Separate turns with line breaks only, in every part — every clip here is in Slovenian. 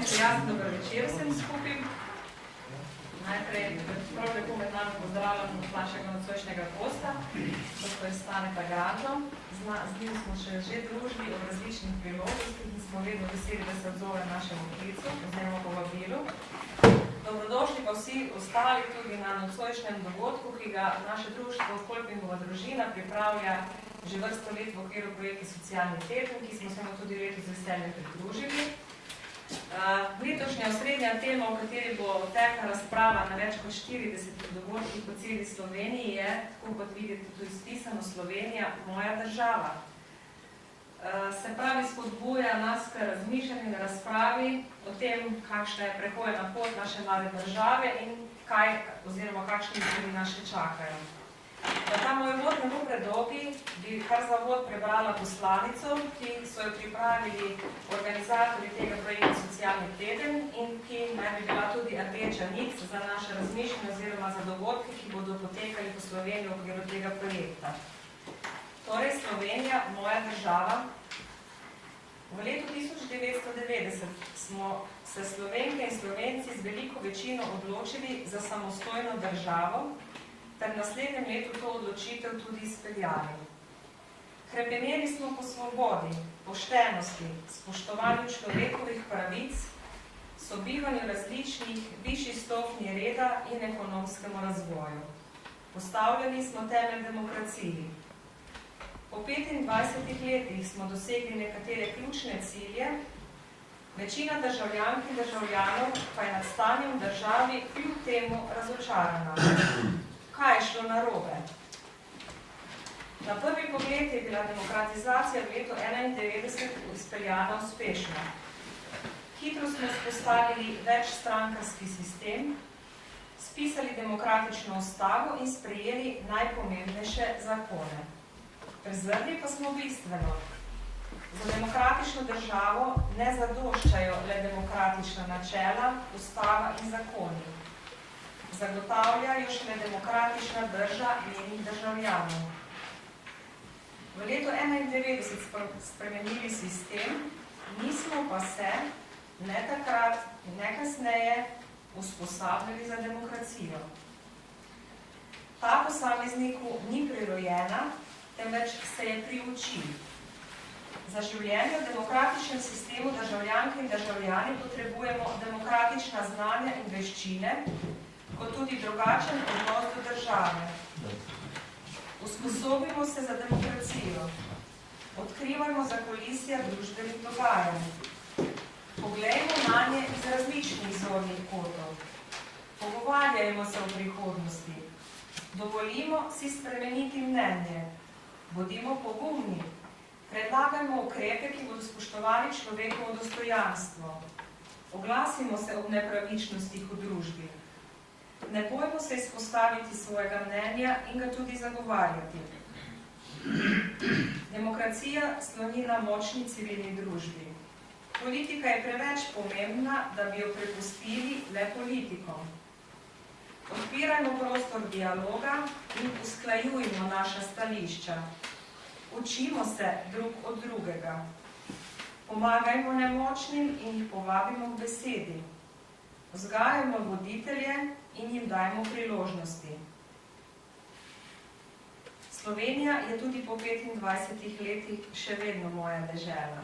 Prijazen dober večer vsem skupaj. Najprej prav lepo med nami pozdravljam našega nocojšnjega gosta, gospod Staneta Granžo. Z njim smo že družili o različnih priložnostih in smo vedno veseli, da se odzove našemu klicu oziroma povabilu. Dobrodošli pa vsi ostali tudi na nocojšnjem dogodku, ki ga naše društvo Kolpingova družina pripravlja že vrsto let v okviru projekta Socialni teden, ki smo se mu tudi letos z veseljem pridružili. Letošnja osrednja tema, o kateri bo tekla razprava na več kot 40 dogodkih po celi Sloveniji, je, tako kot vidite tudi spisano, Slovenija, moja država. Se pravi, spodbuja nas k razmišljanju in razpravi o tem, kakšna je prehojena pot naše mlade države in kaj, oziroma kakšni izzivi nas še čakajo. Da ta moj vod ne bo predolgi, bi kar za vod prebrala poslanico, ki so jo pripravili organizatorji tega projekta Socialni teden in ki naj bi bila tudi rdeča nit za naše razmišljanje oziroma za dogodke, ki bodo potekali po Sloveniji v okviru tega projekta. Torej, Slovenija, moja država. V letu 1990 smo se Slovenke in Slovenci z veliko večino odločili za samostojno državo, ter v naslednjem letu to odločitev tudi izpeljali. Hrepeneli smo po svobodi, poštenosti, spoštovanju človekovih pravic, sobivanju različnih višjih stopnji reda in ekonomskemu razvoju. Postavljali smo temelj demokraciji. Po 25 letih smo dosegli nekatere ključne cilje, večina državljank in državljanov pa je nad stanjem v državi kljub temu razočarana. Kaj je šlo narobe? Na prvi pogled je bila demokratizacija v letu 1991 izpeljana uspešno. Hitro smo vzpostavili večstrankarski sistem, spisali demokratično ustavo in sprejeli najpomembnejše zakone. Prezrli pa smo bistveno. Za demokratično državo ne zadoščajo le demokratična načela, ustava in zakoni. Zagotavljajo šele demokratična drža njenih državljanov. V letu 1991 spremenili sistem, nismo pa se, ne takrat in ne kasneje, usposabljali za demokracijo. Ta posamezniku ni prirojena, temveč se je priučil. Za življenje v demokratičnem sistemu državljanke in državljani potrebujemo demokratična znanja in veščine, kot tudi drugačen odnos do države. Usposobimo se za demokracijo. Odkrivajmo zakulisja družbenih dogajanj. Poglejmo na nje iz različnih zornih kotov. Pogovarjajmo se o prihodnosti. Dovolimo si spremeniti mnenje. Bodimo pogumni. Predlagajmo ukrepe, ki bodo spoštovali človekovo dostojanstvo. Oglasimo se ob nepravičnostih v družbi. Ne bojmo se izpostaviti svojega mnenja in ga tudi zagovarjati. Demokracija sloni na močni civilni družbi. Politika je preveč pomembna, da bi jo prepustili le politikom. Odpirajmo prostor dialoga in usklajujmo naša stališča. Učimo se drug od drugega. Pomagajmo nemočnim in jih povabimo k besedi. Vzgajajmo voditelje in jim dajmo priložnosti. Slovenija je tudi po 25 letih še vedno moja dežela.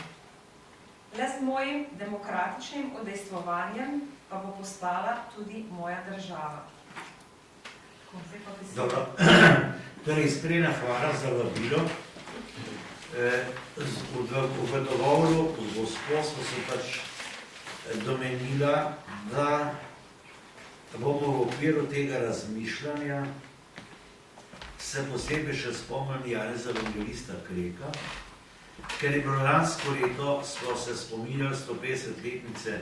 Le z mojim demokratičnim udejstvovanjem pa bo postala tudi moja država.
Dobro, torej iskrena hvala za vabilo. V dogovoru z gospo smo se pač domenila, da bomo v okviru tega razmišljanja se posebej še spomnili Janeza Evangelista Kreka, ker je bilo lansko leto, smo se spominjali 150-letnice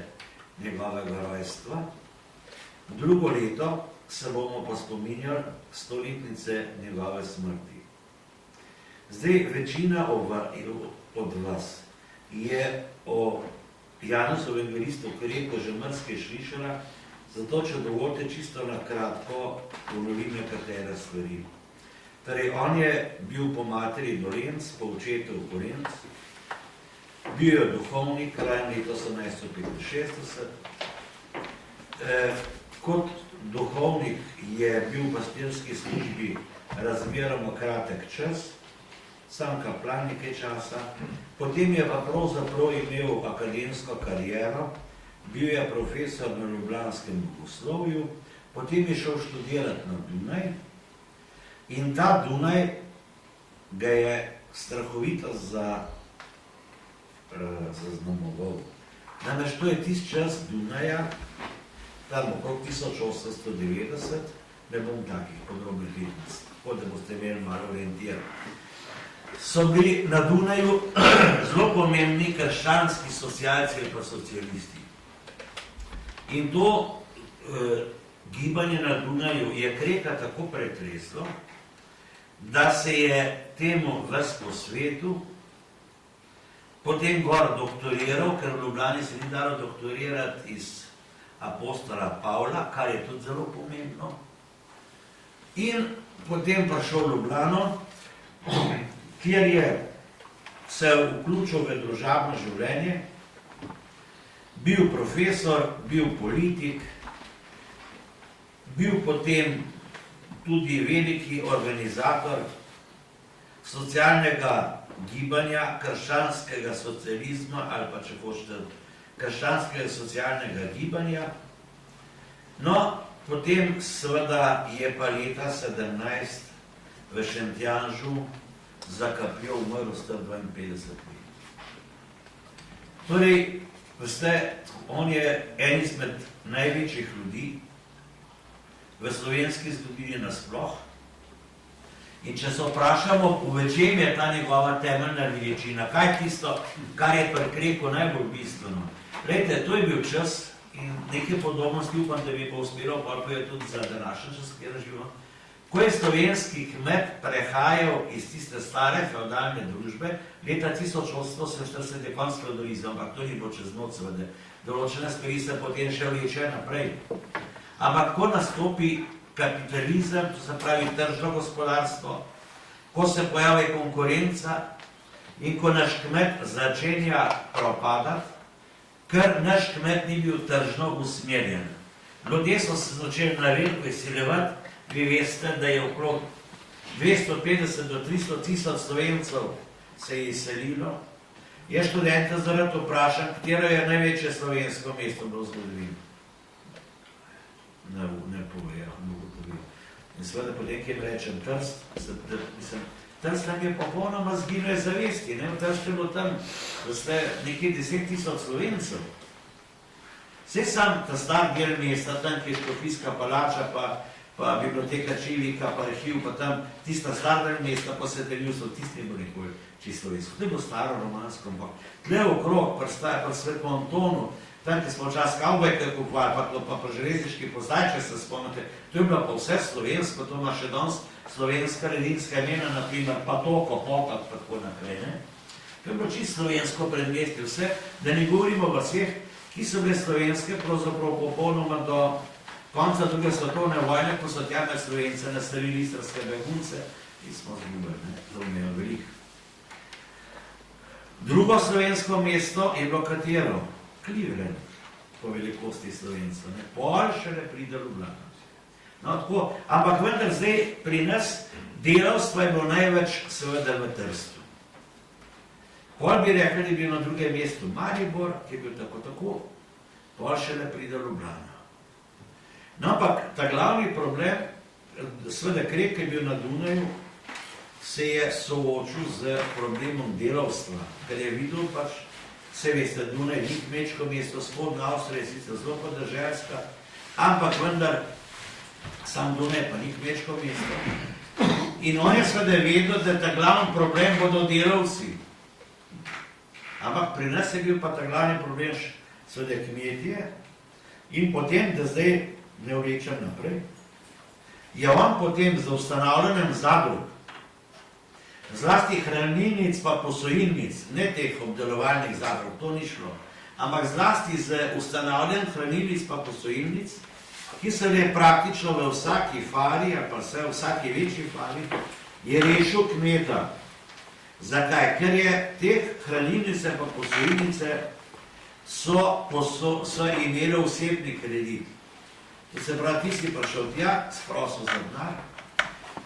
njegovega rojstva, drugo leto se bomo pa spominjali 100-letnice njegove smrti. Zdaj, večina od vas je o Janezu Evangelistu Kreku že marsikaj slišala, zato, če dovolite čisto na kratko, ponovim nekatere stvari. Torej, on je bil po materi Dolenc, po očetu Korenc, bil je duhovnik, krajem leta 1865. Kot duhovnik je bil v pastirski službi razmeroma kratek čas, sam kaplan nekaj časa, potem je pa pravzaprav imel akademsko kariero, bil je profesor na ljubljanskem bogoslovju, potem je šel študirati na Dunaj in ta Dunaj ga je strahovito zaznamoval. Namreč to je tisti čas Dunaja, tam okrog 1890, ne bom takih podrobnih letnic, tako da boste imeli malo orientirati. So bili na Dunaju zelo pomembni krščanski socialci ali pa socialisti. In to gibanje na Dunaju je Kreka tako pretreslo, da se je temu ves po svetu potem gor doktoriral, ker v Ljubljani se ni dalo doktorirati iz apostola Pavla, kar je tudi zelo pomembno. In potem prišel v Ljubljano, kjer je se vključil v družabno življenje, bil profesor, bil politik, bil potem tudi veliki organizator socialnega gibanja, krščanskega socializma ali pa, če hočete, krščanskega socialnega gibanja. No, potem seveda je pa leta 17 v Šentjanžu za kapljo umrl star 52 let. Torej, veste, on je en izmed največjih ljudi v slovenski zgodovini nasploh. In če se vprašamo, v čem je ta njegova temeljna veličina, kaj je tisto, kar je pri Kreku najbolj bistveno. Glejte, to je bil čas in nekaj podobnosti upam, da bi pa uspelo, pa je tudi za današnji čas, kjer živimo. Ko je slovenski kmet prehajal iz tiste stare feudalne družbe, leta 1840 je konc feudalizma, ampak to ni bilo čez noč, seveda. Določene stvari se potem še vleče naprej. Ampak ko nastopi kapitalizem, to se pravi tržno gospodarstvo, ko se pojavi konkurenca in ko naš kmet začenja propadati, ker naš kmet ni bil tržno usmerjen. Ljudje so se začeli na veliko izsiljevati. Vi veste, da je okrog 250 do 300 tisoč Slovencev se je izselilo. Jaz študente zaradi vprašam, katero je največje slovensko mesto v zgodovini. Ne povejo, ne ugotovijo. In seveda potem, ki jim rečem Trst, Trst nam je popolnoma zginil zavesti. V Trstu je bilo tam, da ste nekaj 10 tisoč Slovencev. Vse sam ta star del mesta, tam, ki je Škofijska palača, pa biblioteka Čivika, pa arhiv, pa tam tista star del mesta, pa se delil so tisti nikoli čisto slovensko. To je bilo staro romansko, ampak tle okrog, pri Svetom Antonu, tam, ki smo včas kavbojke kupovali, pa železniški pozdaj, če se spomnite, to je bilo pa vse slovensko, to ima še danes slovenska redinska imena, naprimer Patoko, Potok, tako naprej. To je bilo čisto slovensko predmestje, vse, da ne govorimo o vseh, ki so bile slovenske, pravzaprav popolnoma do konca druge svetovne vojne, ko so tja med Slovence naselili istrske begunce in smo zgubili, to imejo veliko. Drugo slovensko mesto je bilo katero? Cleveland, po velikosti Slovencev. Pol šele pride Ljubljana. No, tako, ampak vendar zdaj pri nas delavstvo je bilo največ seveda v Trstu. Pol bi rekli, da je bil na drugem mestu Maribor, ki je bil tako, pol šele pride Ljubljana. No, ampak ta glavni problem, seveda Krek, ki je bil na Dunaju, se je soočil z problemom delavstva, ker je videl pač, vse veste, Dunaj ni kmečko mesto, spodnja Avstrija je sicer zelo podeželska, ampak vendar sam Dunaj pa ni kmečko mesto. In on je seveda vedel, da ta glavni problem bodo delavci. Ampak pri nas je bil pa ta glavni problem seveda kmetje in potem, da zdaj ne vlečem naprej, je on potem z ustanavljanjem zadrug, zlasti hranilnic pa posojilnic, ne teh obdelovalnih zadrug, to ni šlo, ampak zlasti z ustanavljanjem hranilnic pa posojilnic, ki so bile praktično v vsaki fari, ali pa v vsaki večji fari, je rešil kmeta. Zakaj? Ker je te hranilnice pa posojilnice so imeli osebni kredit. To se pravi, ti si prišel tja, sprosil za denar,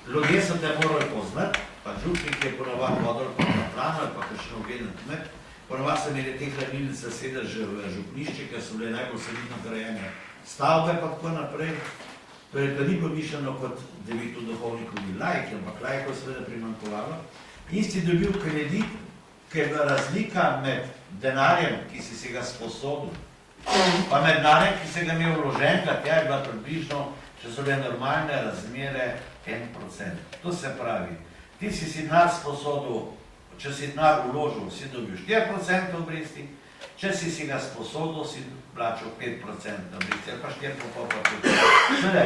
ljudje so te morali poznati, pa župnik je ponavadi vodil pa na plano ali pa kakšno ugledno kmet. Ponavadi so imeli te hranilnice sedež v župnišče, ker so bile najbolj solidno grajene stavbe pa tako naprej. Torej, to ni pomišljeno kot, da bi tu duhovnikovi laiki, ampak laikov seveda primanjkovalo. In si dobil kredit, ker je bila razlika med denarjem, ki si ga sposodil, pa med denarjem, ki si ga imel vloženka, tja je bila približno, če so bile normalne razmere, 1%. To se pravi, ti si denar sposodil, če si denar vložil, si dobil 4% obresti, če si ga sposodil, si plačal 5% obresti, ali pa 4,5%. Seveda,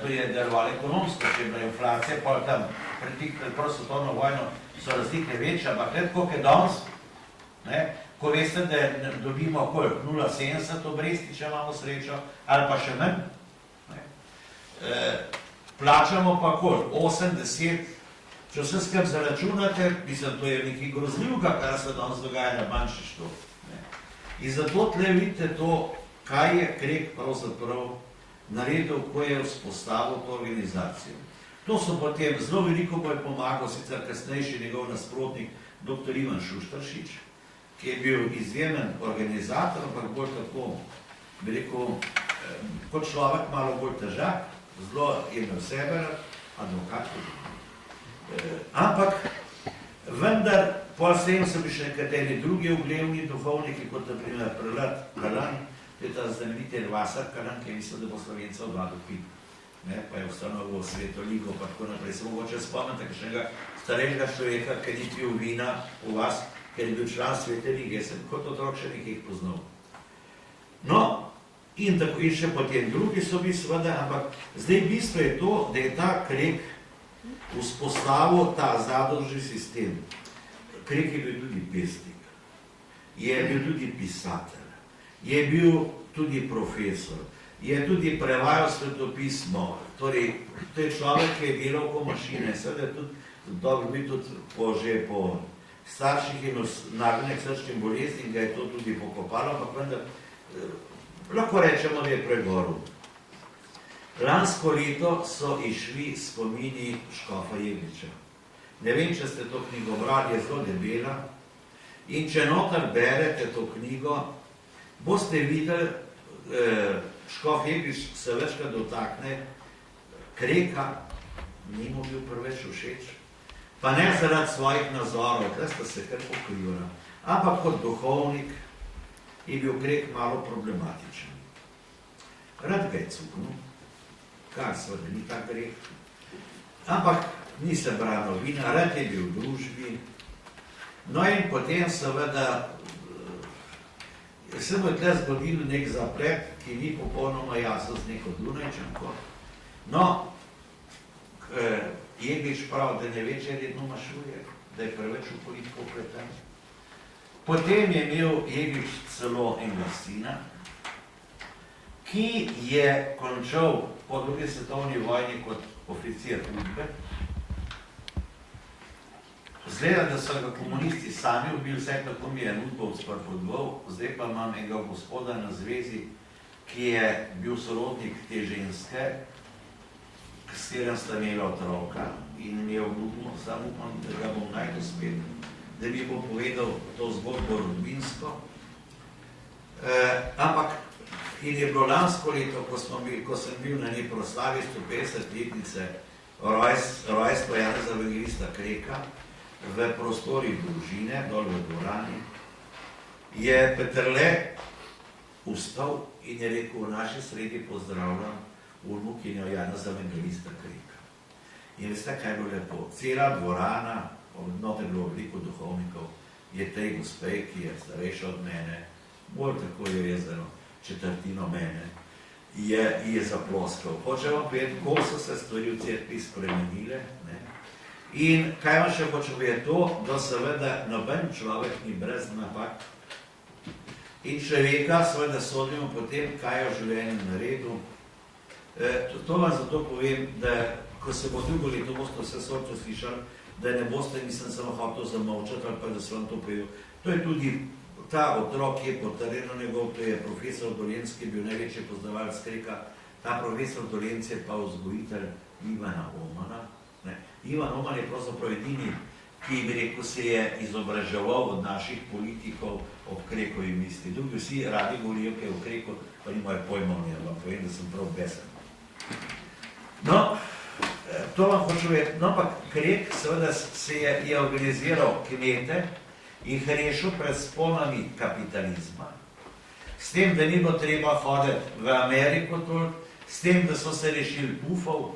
to je delovalo ekonomsko, če je bila inflacija, pa tam pred Prvo svetovno vojno so razlike večje, ampak tako je danes, ko veste, da dobimo koliko, 0,70 obresti, če imamo srečo, ali pa še manj, plačamo pa koliko, 80, če vse skrb zaračunate, mislim, to je nekaj grozljivega, kar se danes dogaja na bančništvu. In zato tle vidite to, kaj je Krek pravzaprav naredil, ko je vzpostavil to organizacijo. To so potem zelo veliko bolj pomagal, sicer kasnejši njegov nasprotnik, dr. Ivan Šuštaršič, ki je bil izjemen organizator, ampak bolj tako, bi rekel, kot človek malo bolj težak, zelo je imel sebe, advokat. Ampak, vendar, po vsem so bi še nekateri drugi ugledni duhovniki, kot naprimer Prelat Kalan, to je ta znameniti Vasar Kalan, ki je mislil, da bo Slovenca odvadil pit. Pa je ustanovil Sveto ligo, pa tako naprej. Se mogoče spomnite kakšnega starejšega človeka, ki ni pil vina v vas, ker je bil član Svete lige. Jaz sem kot otrok še nekaj poznal. No, in še potem drugi so bili seveda, ampak zdaj bistvo je to, da je ta Krek vzpostavil ta zadružni sistem. Krek je bil tudi pesnik, je bil tudi pisatelj, je bil tudi profesor, je tudi prevajal svetopismo, torej, to je človek, ki je delal po mašine, seveda je tudi dobro bil tudi že po starših in nagnjenih srčnim boleznim, ga je to tudi pokopalo, ampak vendar lahko rečemo, da je pregoril. Lansko leto so išli spomini škofa Jegliča. Ne vem, če ste to knjigo brali, je zelo debela, in če noter berete to knjigo, boste videli, škof Jeglič se večkrat dotakne Kreka, ni mu bil preveč všeč, pa ne zaradi svojih nazorov, tle sta se kar pokrivila, ampak kot duhovnik je bil Krek malo problematičen. Rad ga je cuknil, kar seveda ni tak greh, ampak ni se branil vina, rad je bil v družbi, no in potem seveda se mu je tle zgodil nek zaplet, ki ni popolnoma jasno z neko Dunajčanko. No, Jeglič pravi, da ne ve, če redno mašuje, da je preveč v politiko vpleten. Potem je imel Jeglič celo enega sina, ki je končal po drugi svetovni vojni kot oficir udbe. Zgleda, da so ga komunisti sami ubili, vse tako mi je Udbovc prepodval, zdaj pa imam enega gospoda na zvezi, ki je bil sorodnik te ženske, s katerim sta imela otroka in mi je obljubil, samo upam, da ga bom najdel spet, da mi bo povedal to zgodbo rodbinsko. Ampak, in je bilo lansko leto, ko sem bil na njej proslavi 150-letnice rojstva Janeza Evangelista Kreka, v prostorih družine, dol v dvorani, je Peterle vstal in je rekel, v naši sredi pozdravljam vnukinjo Janeza Evangelista Kreka. In veste, kaj je bilo lepo? Cela dvorana, noter je bilo veliko duhovnikov, je tej gospej, ki je starejša od mene, bolj tako je jezero, četrtino mene, je zaploskal. Hočem vam povedati, ko so se stvari v cerkvi spremenile, in kaj vam še hočem je to, da seveda noben človek ni brez napak in človeka seveda sodimo potem, kaj je v življenju naredil. To vam zato povem, da ko se bo drugo leto boste vse sorto slišali, da ne boste, mislim, samo hotel zamolčati ali pa da sem vam to povedal. To je tudi ta otrok, ki je potrjeno njegov, to je profesor Dolenc, ki je bil največji poznavalec Kreka. Ta profesor Dolenc je pa vzgojitelj Ivana Omana. Ne. Ivan Oman je pravzaprav edini, ki bi rekel, se je izobraževal od naših politikov ob Krekovi misli. Drugi vsi radi govorijo, kaj je v Kreku, pa nimajo pojma o njej, vam povem, da sem prav besen. No, to vam hočem vedeti. No, pa Krek seveda se je organiziral kmete in jih rešil pred sponami kapitalizma. S tem, da ni bilo treba hoditi v Ameriko toliko, s tem, da so se rešili bufov.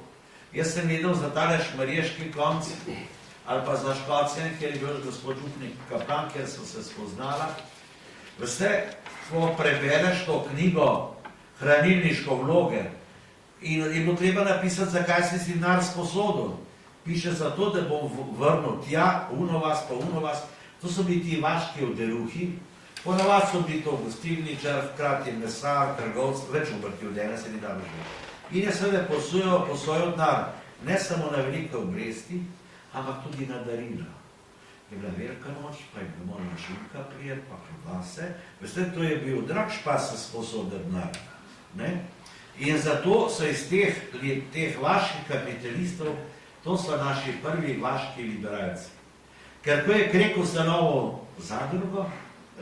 Jaz sem videl za tale šmarješki konc ali pa za Škocijo, kjer je bil gospod župnik kaplan, kjer so se spoznala. Veste, ko prebereš to knjigo Hranilniško vloge in je bilo treba napisati, zakaj si denar sposodil. Piše zato, da bom vrnil tja, unovas pa unovas. To so bili ti vaški oderuhi. Ponavad so bili to gostilničar, hkrati mesar, trgovc, več obrti od ene se ni dalo živeti. In je seveda posojal denar, ne samo na velike obresti, ampak tudi na darila. Je bila velika noč, pa je bila morala šunka prijeti, pa klobase. Veste, to je bil drag špas se sposodil denar. In zato so iz teh vaških kapitalistov, to so naši prvi vaški liberalci. Ker ko je Krek ustanovil zadrugo,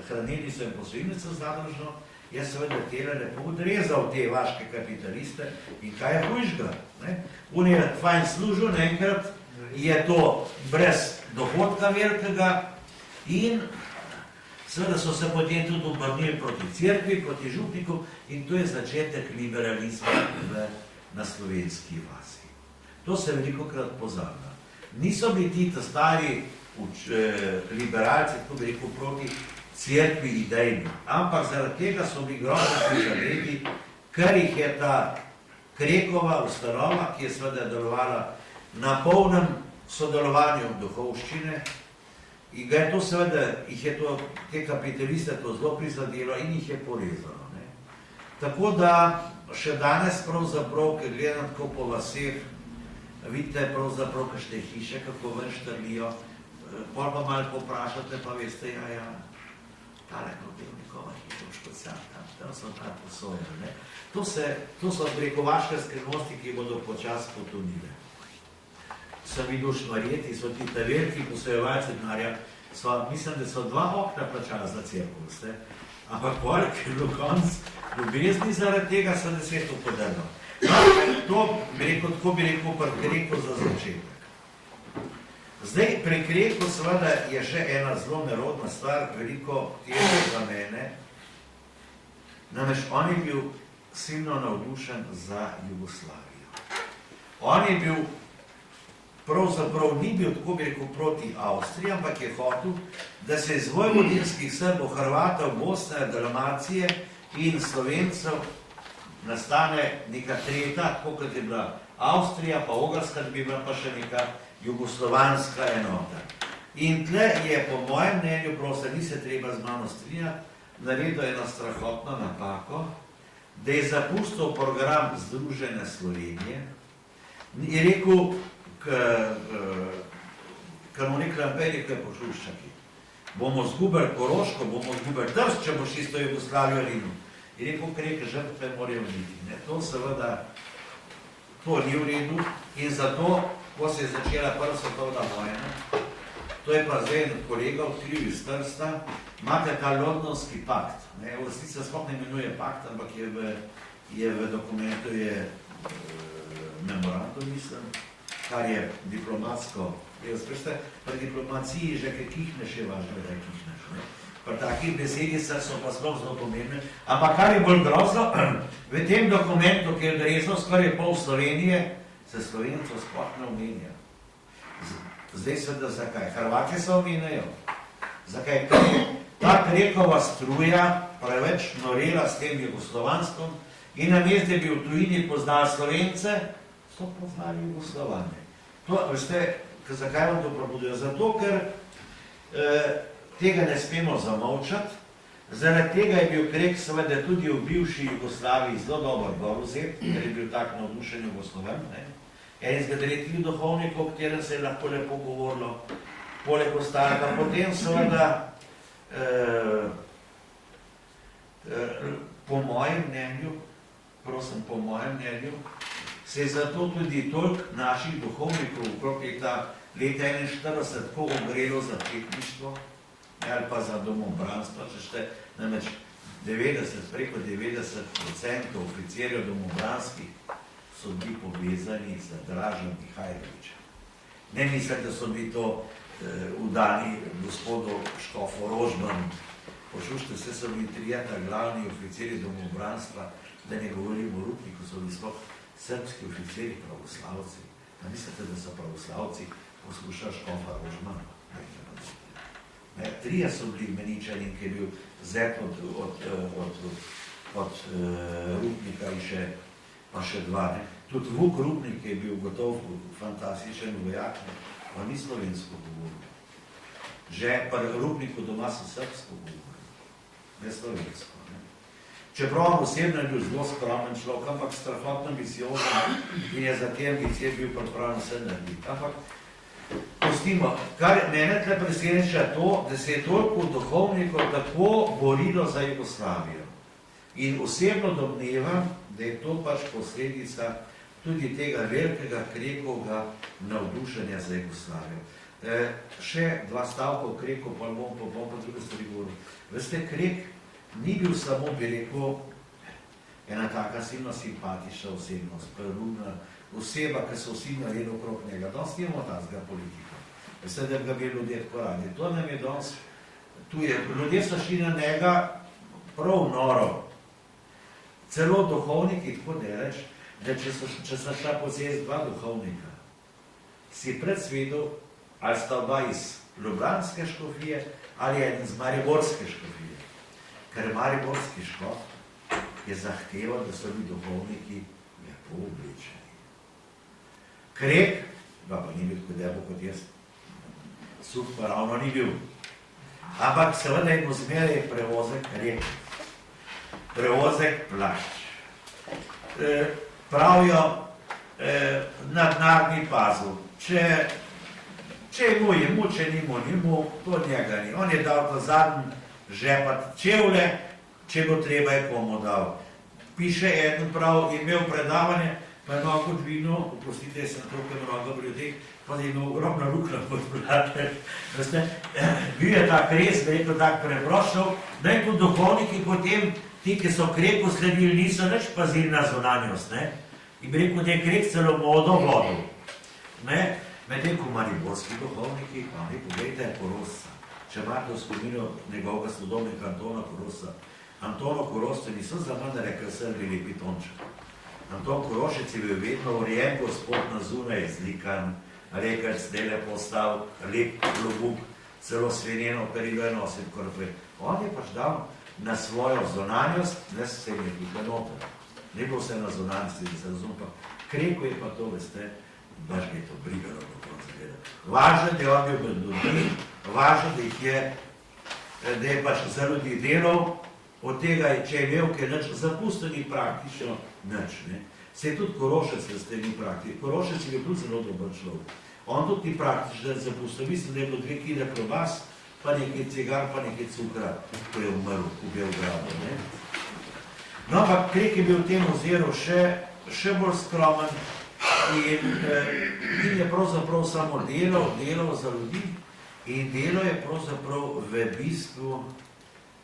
hranilnico in posojilnico zadružno, je seveda tele lepo odrezal te vaške kapitaliste in kaj je hujšga. On je fajn služil, naenkrat je to brez dohodka velikega in seveda so se potem tudi obrnili proti cerkvi, proti župniku in to je začetek liberalizma na slovenski vasi. To se velikokrat pozablja. Niso bili ti stari liberalci, tako bi rekel, proti cerkvi idejni, ampak zaradi tega so bili grozno prizadeti, ker jih je ta Krekova ustanova, ki je seveda delovala na polnem sodelovanju duhovščine, in ga je to seveda, te kapitaliste to zelo prizadelo in jih je porezalo. Tako da še danes pravzaprav, ker gledam tako po vaseh, vidite pravzaprav kakšne hiše, kako ven štrlijo, pol pa malo poprašate, pa veste, tale Kotelnikova hiša v Škocjah, tam so ta posojali. To so preko vaške skrivnosti, ki bodo počas potonile. Sem videl šmarjeti, so ti ta veliki posojevalci denarja, mislim, da so 2 okna plačala za cerkev, veste? Ampak poleg je bilo konc ljubezni zaradi tega, sem 10 podrlo. To bi rekel pri Kreku za začetek. Zdaj, pri Kreku seveda je še ena zelo nerodna stvar, veliko težko za mene. Namreč on je bil silno navdušen za Jugoslavijo. On je bil, pravzaprav ni bil, tako bi rekel, proti Avstriji, ampak je hotel, da se iz vojvodinskih Srbov, Hrvatov, Bosne, Dalmacije in Slovencev nastane neka tretja, tako kot je bila Avstrija, pa Ogrska, da bi bila pa še neka jugoslovanska enota. In tle je, po mojem mnenju, prosto, ni se treba z mano strinjati, naredil eno strahotno napako, da je zapustil program Združene Slovenije, je rekel, kar mu nekaj Amperike Pošuščaki, bomo zgubili Koroško, bomo zgubili Trst, če boš isto Jugoslavijo rinil. Je rekel, Krek, žrtve morajo biti. To seveda, to ni v redu in zato, ko se je začela prva svetovna vojna, to je pa zdaj en kolega odkril iz Trsta, imate ta Londonski pakt. V resnici se sploh ne imenuje pakt, ampak je v dokumentu memorandum, mislim, kar je diplomatsko. Pri diplomaciji že kaj kihneš je važno, da kihneš. Pri takih besedicah so pa sploh zelo pomembne. Ampak kar je bolj grozno, v tem dokumentu, ki je odrezal skoraj pol Slovenije, se Slovencov sploh ne omenja. Zdaj seveda zakaj? Hrvati se omenjajo. Zakaj? Ta Krekova struja preveč norela s tem jugoslovanstvom in namesto, da bi v tujini poznali Slovence, so poznali Jugoslovane. To, veste, zakaj vam to probudijo? Zato, ker tega ne smemo zamolčati. Zaradi tega je bil Krek seveda tudi v bivši Jugoslaviji zelo dober gor vzet, ker je bil tak navdušen Jugosloven. en izmed redkih duhovnikov, o katerem se je lahko lepo govorilo, poleg ostalega. Potem seveda, po mojem mnenju, se je zato tudi toliko naših duhovnikov okrog leta 41 tako ogrelo za tehništvo ali pa za domobranstvo, če ste namreč preko 90% oficirjev domobranskih so bili povezani z Dražom Mihajlovičem. Ne mislim, da so bili to vdani gospodu Škofu Rožmanu. Poslušajte, vse so bili trijeta glavni oficirji domobranstva, da ne govorim o Rupniku, so bili sploh srpski oficirji pravoslavci. Pa mislite, da so pravoslavci poslušali Škofa Rožmana? Trije so bili Meničani, ki je bil zet od Rupnika in pa še dva. Tudi Vuk Rupnik je bil gotov fantastičen vojak, pa ni slovensko govoril. Že pa Rupniku doma so srpsko govorili, ne slovensko. Čeprav osebno je bil zelo skromen človek, ampak strahotno ambiciozen in je zatem je bil pripravljen vse narediti. Ampak pustimo, kar mene tle preseneča to, da se je toliko duhovnikov tako borilo za Jugoslavijo. In osebno domnevam, da je to pač posledica tudi tega velikega Krekovega navdušenja za Jugoslavijo. Še dva stavka o Kreku, pa bom pa druge stvari govoril. Veste, Krek ni bil samo, bi rekel, ena taka silno simpatična osebnost, prerumna oseba, ki so vsi naredili okrog njega. Danes nimamo tazga politika. Veste, da ga bi ljudje tako radi. To nam je danes tuje. Ljudje so šli na njega prav noro. Celo duhovniki, tako deleč, da če so šla po cesti dva duhovnika, si predsvedel, ali sta oba iz Ljubljanske škofije, ali eden iz Mariborske škofije. Ker Mariborski škof je zahteval, da so bili duhovniki lepo oblečeni. Krek, pa ni bil tako debo kot jaz, suh pa ravno ni bil. Ampak seveda je mu zmeraj prevozek Krek, prevozek plašč. Pravijo, nadnarni pazil, če je mu, če ni mu, to njega ni. On je dal ta zadnji žepat čevlje, če bo treba je komu dal. Piše eden prav, je imel predavanje, pa je malo kot vino, oprostite, sem tukaj mnogo bibliotek, pa je imel ogromna luknja pod vrate. Bil je tak res, da je to tak preprošel, da je kot duhovniki potem, ti, ki so Kreku sledili, niso nič pazili na zunanjost. In bi rekel, da je Krek celo modo vodil. Medtem ko mariborski duhovniki, pa ne pogledajte Korosa. Če imate v spominu njegovega sodobnika Antona Korosa. Antono Korosce niso za manj rekel Srbi lepi tonček. Anton Korošec je bil vedno urejen gospod na zunaj, zlikan, rekel, zdaj lepo stav, lep klobuk, celo svinjeno perilo je nosil korpe. On je pač dal na svojo zunanjost, ne se je tukaj noter. Ne bo vse na zunanjosti, da se razum pa. Kreko je pa to, veste, baš ga je to brigalo, kako zgleda. Važno, da je on bil med ljudmi, važno, da je pač za ljudi delal, od tega, če je imel kaj nič, zapustil ni praktično nič. Se je tudi Korošec, da ste ni praktično. Korošec je bil tudi zelo dober človek. On tudi ni praktično zapustil. Mislim, da je bilo 2 kile klobas, pa nekaj cigar, pa nekaj cukra, ko je umrl v Beogradu. No, ampak Krek je bil v tem oziru še bolj skromen in je pravzaprav samo delal za ljudi in delo je pravzaprav v bistvu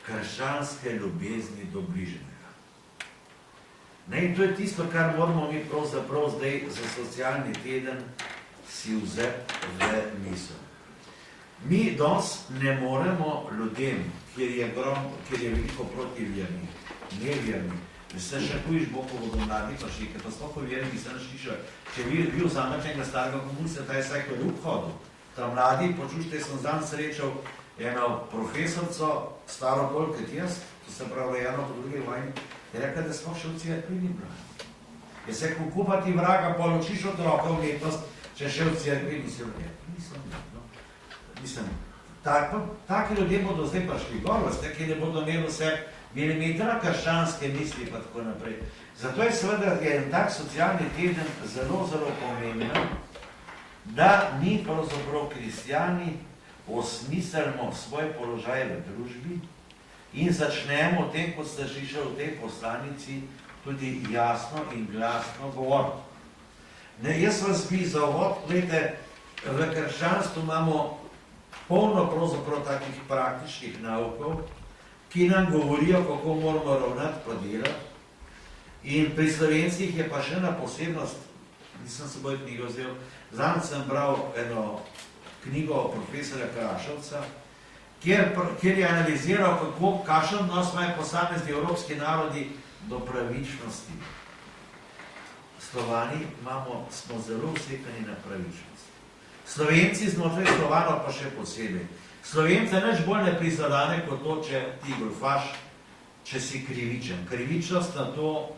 krščanske ljubezni do bližnjega. In to je tisto, kar moramo mi pravzaprav zdaj za socialni teden si vzeti v misel. Mi danes ne moremo ljudem, kjer je veliko protivjernih, nevernih, se še kujiš Boko bodo mladi, pa še kaj pa stoko verni, ki se ne slišali. Če vi vzamete enega starega komunista, ta je vsaj ko je obhodil. Ta mladi, počušte, sem zdan srečal eno profesorco, staro toliko kot jaz, to se pravi eno po druge vojni, je rekla, da smo še v cerkvi ni bila. Je se kupati vraga, poločiš otroka umetnost, če še v cerkvi nisem vredno. Mislim, taki ljudje bodo zdaj prišli gor, ki ne bodo imeli vse milimetra krščanske misli pa tako naprej. Zato je seveda en tak socialni teden zelo, zelo pomemben, da mi pravzaprav kristjani osmislimo svoj položaj v družbi in začnemo o tem, kot ste slišali v tej poslanici, tudi jasno in glasno govoriti. Jaz vas bi za uvod, gledajte, v krščanstvu imamo polno pravzaprav takih praktičnih naukov, ki nam govorijo, kako moramo ravnati pa delati. In pri slovenskih je pa še ena posebnost, nisem seboj knjigo vzel, zadnjič sem bral eno knjigo profesorja Krašovca, kjer je analiziral, kakšen odnos imajo posamezni evropski narodi do pravičnosti. Slovani smo zelo vsekani na pravičnost. Slovenci znotraj Slovanov pa še posebej. Slovence nič bolj ne prizadane kot to, če ti golfaš, če si krivičen. Krivičnost na to,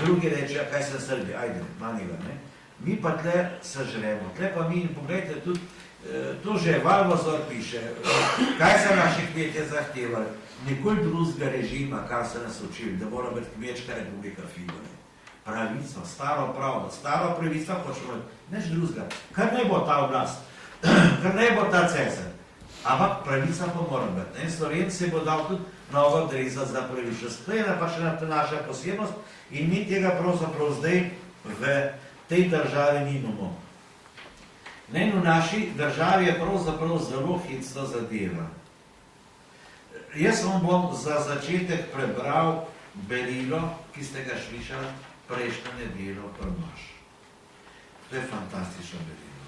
drugi reče, kaj se Srbi, ajde, manjega, ne? Mi pa tle se želemo. Tle pa mi, in pogledajte, tudi to že Valvazor piše, kaj se naši kmetje zahtevali. Nikoli drugega režima, kar se nas učili, da mora biti kmečka republika Fibone. Pravico, staro pravdo, staro pravico hočemo, nič drugega. Kar ne bo ta oblast, kar ne bo ta cesar. Ampak pravica pa mora biti. In Slovenci se bo dal tudi novo odrezati za pravičnost. To je pa še naša posebnost in mi tega pravzaprav zdaj v tej državi nimamo. Ne, v naši državi je pravzaprav zelo hecna zadeva. Jaz vam bom za začetek prebral berilo, ki ste ga slišali prejšnjo nedeljo Prmaš. To je fantastično berilo.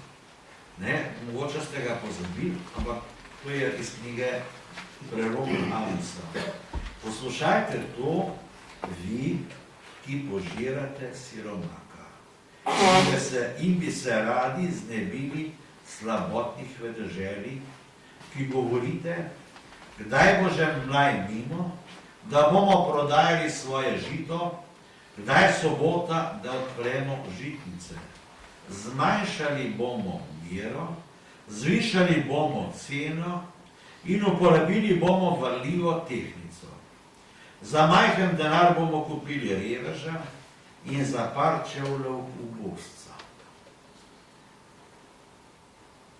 Ne, mogoče ste ga pozabili, ampak to je iz knjige Prelom Amusa. Poslušajte to, vi, ki požirate siromaka in bi se radi znebili slabotnih vedeželij, ki govorite, kdaj bo že mlaj mimo, da bomo prodajali svoje žito, kdaj je sobota, da odpremo žitnice. Zmanjšali bomo mero, zvišali bomo ceno in uporabili bomo varljivo tehniko. Za majhen denar bomo kupili reveža in za par čevljev ubogstva.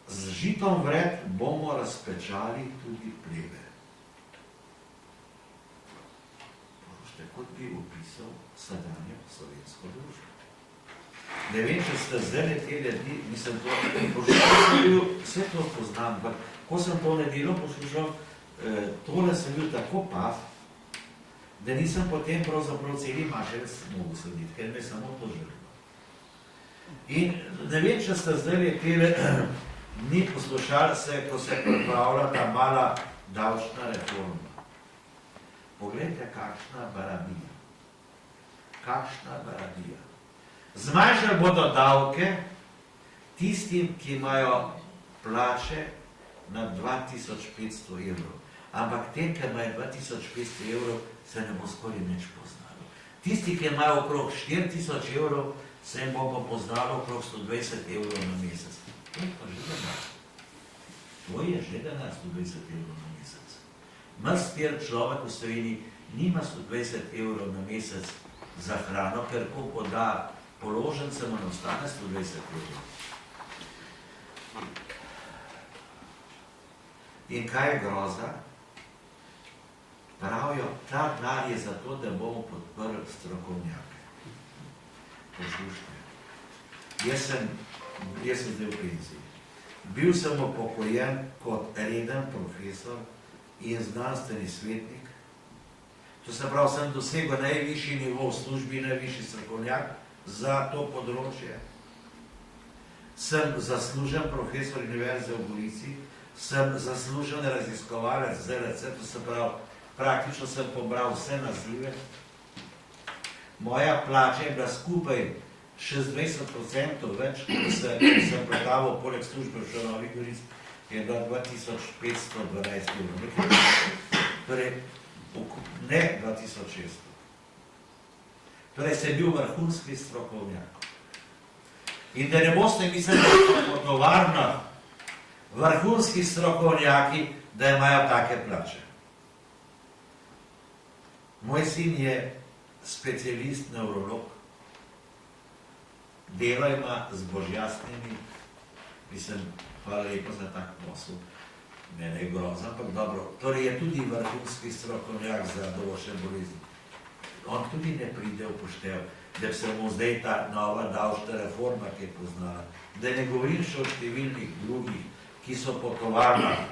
Z žitom vred bomo razpečali tudi pleve. Kot bi opisal sedanje slovensko družbo. Ne vem, če ste zdaj te ljudi, mislim, vse to poznam, ampak ko sem to nedeljo poslušal, tole sem bil tako pav, da nisem potem pravzaprav celi mašec mogel slediti, ker me samo to želimo. In ne vem, če ste zdaj te dni poslušali se, ko se pripravlja ta mala davčna reforma. Poglejte, kakšna barabija. Kakšna barabija. Zmanjšali bodo davke tistim, ki imajo plače na 2500 evrov. Ampak tem, ki imajo 2500 evrov, se ne bo skoraj nič poznalo. Tisti, ki imajo okrog 4000 evrov, se jim bo pa poznalo okrog 120 evrov na mesec. To je pa že denar. To je že denar 120 evrov na mesec. Mrster človek v Sloveniji nima 120 evrov na mesec za hrano, ker ko poda položencem, ne ostane 120 evrov. In kaj je groza? Pravijo, ta denar je zato, da bomo podprli strokovnjake. Poslušajte. Jaz sem zdaj v penziji. Bil sem upokojen kot reden profesor in znanstveni svetnik. To se pravi, sem dosegel najvišji nivo v službi, najvišji strokovnjak za to področje. Sem zaslužen profesor Univerze v Gorici, sem zaslužen raziskovalec ZRC, to se pravi, praktično sem pobral vse nazive. Moja plača je bila skupaj še z 20% več, ko sem predaval poleg službe v Novi Gorici, je bila 2512 evrov. Torej, ne 2600. Torej, sem bil vrhunski strokovnjak. In da ne boste mislili, da po tovarnah vrhunski strokovnjaki, da imajo take plače. Moj sin je specialist nevrolog, dela ima z božjastnimi, mislim, hvala lepo za tak posel, mene je grozno, ampak dobro, torej je tudi vrhunski strokovnjak za določene bolezni. On tudi ne pride v poštev, da bi se mu zdaj ta nova davčna reforma, ki je poznala, da ne govorim še o številnih drugih, ki so po tovarnah,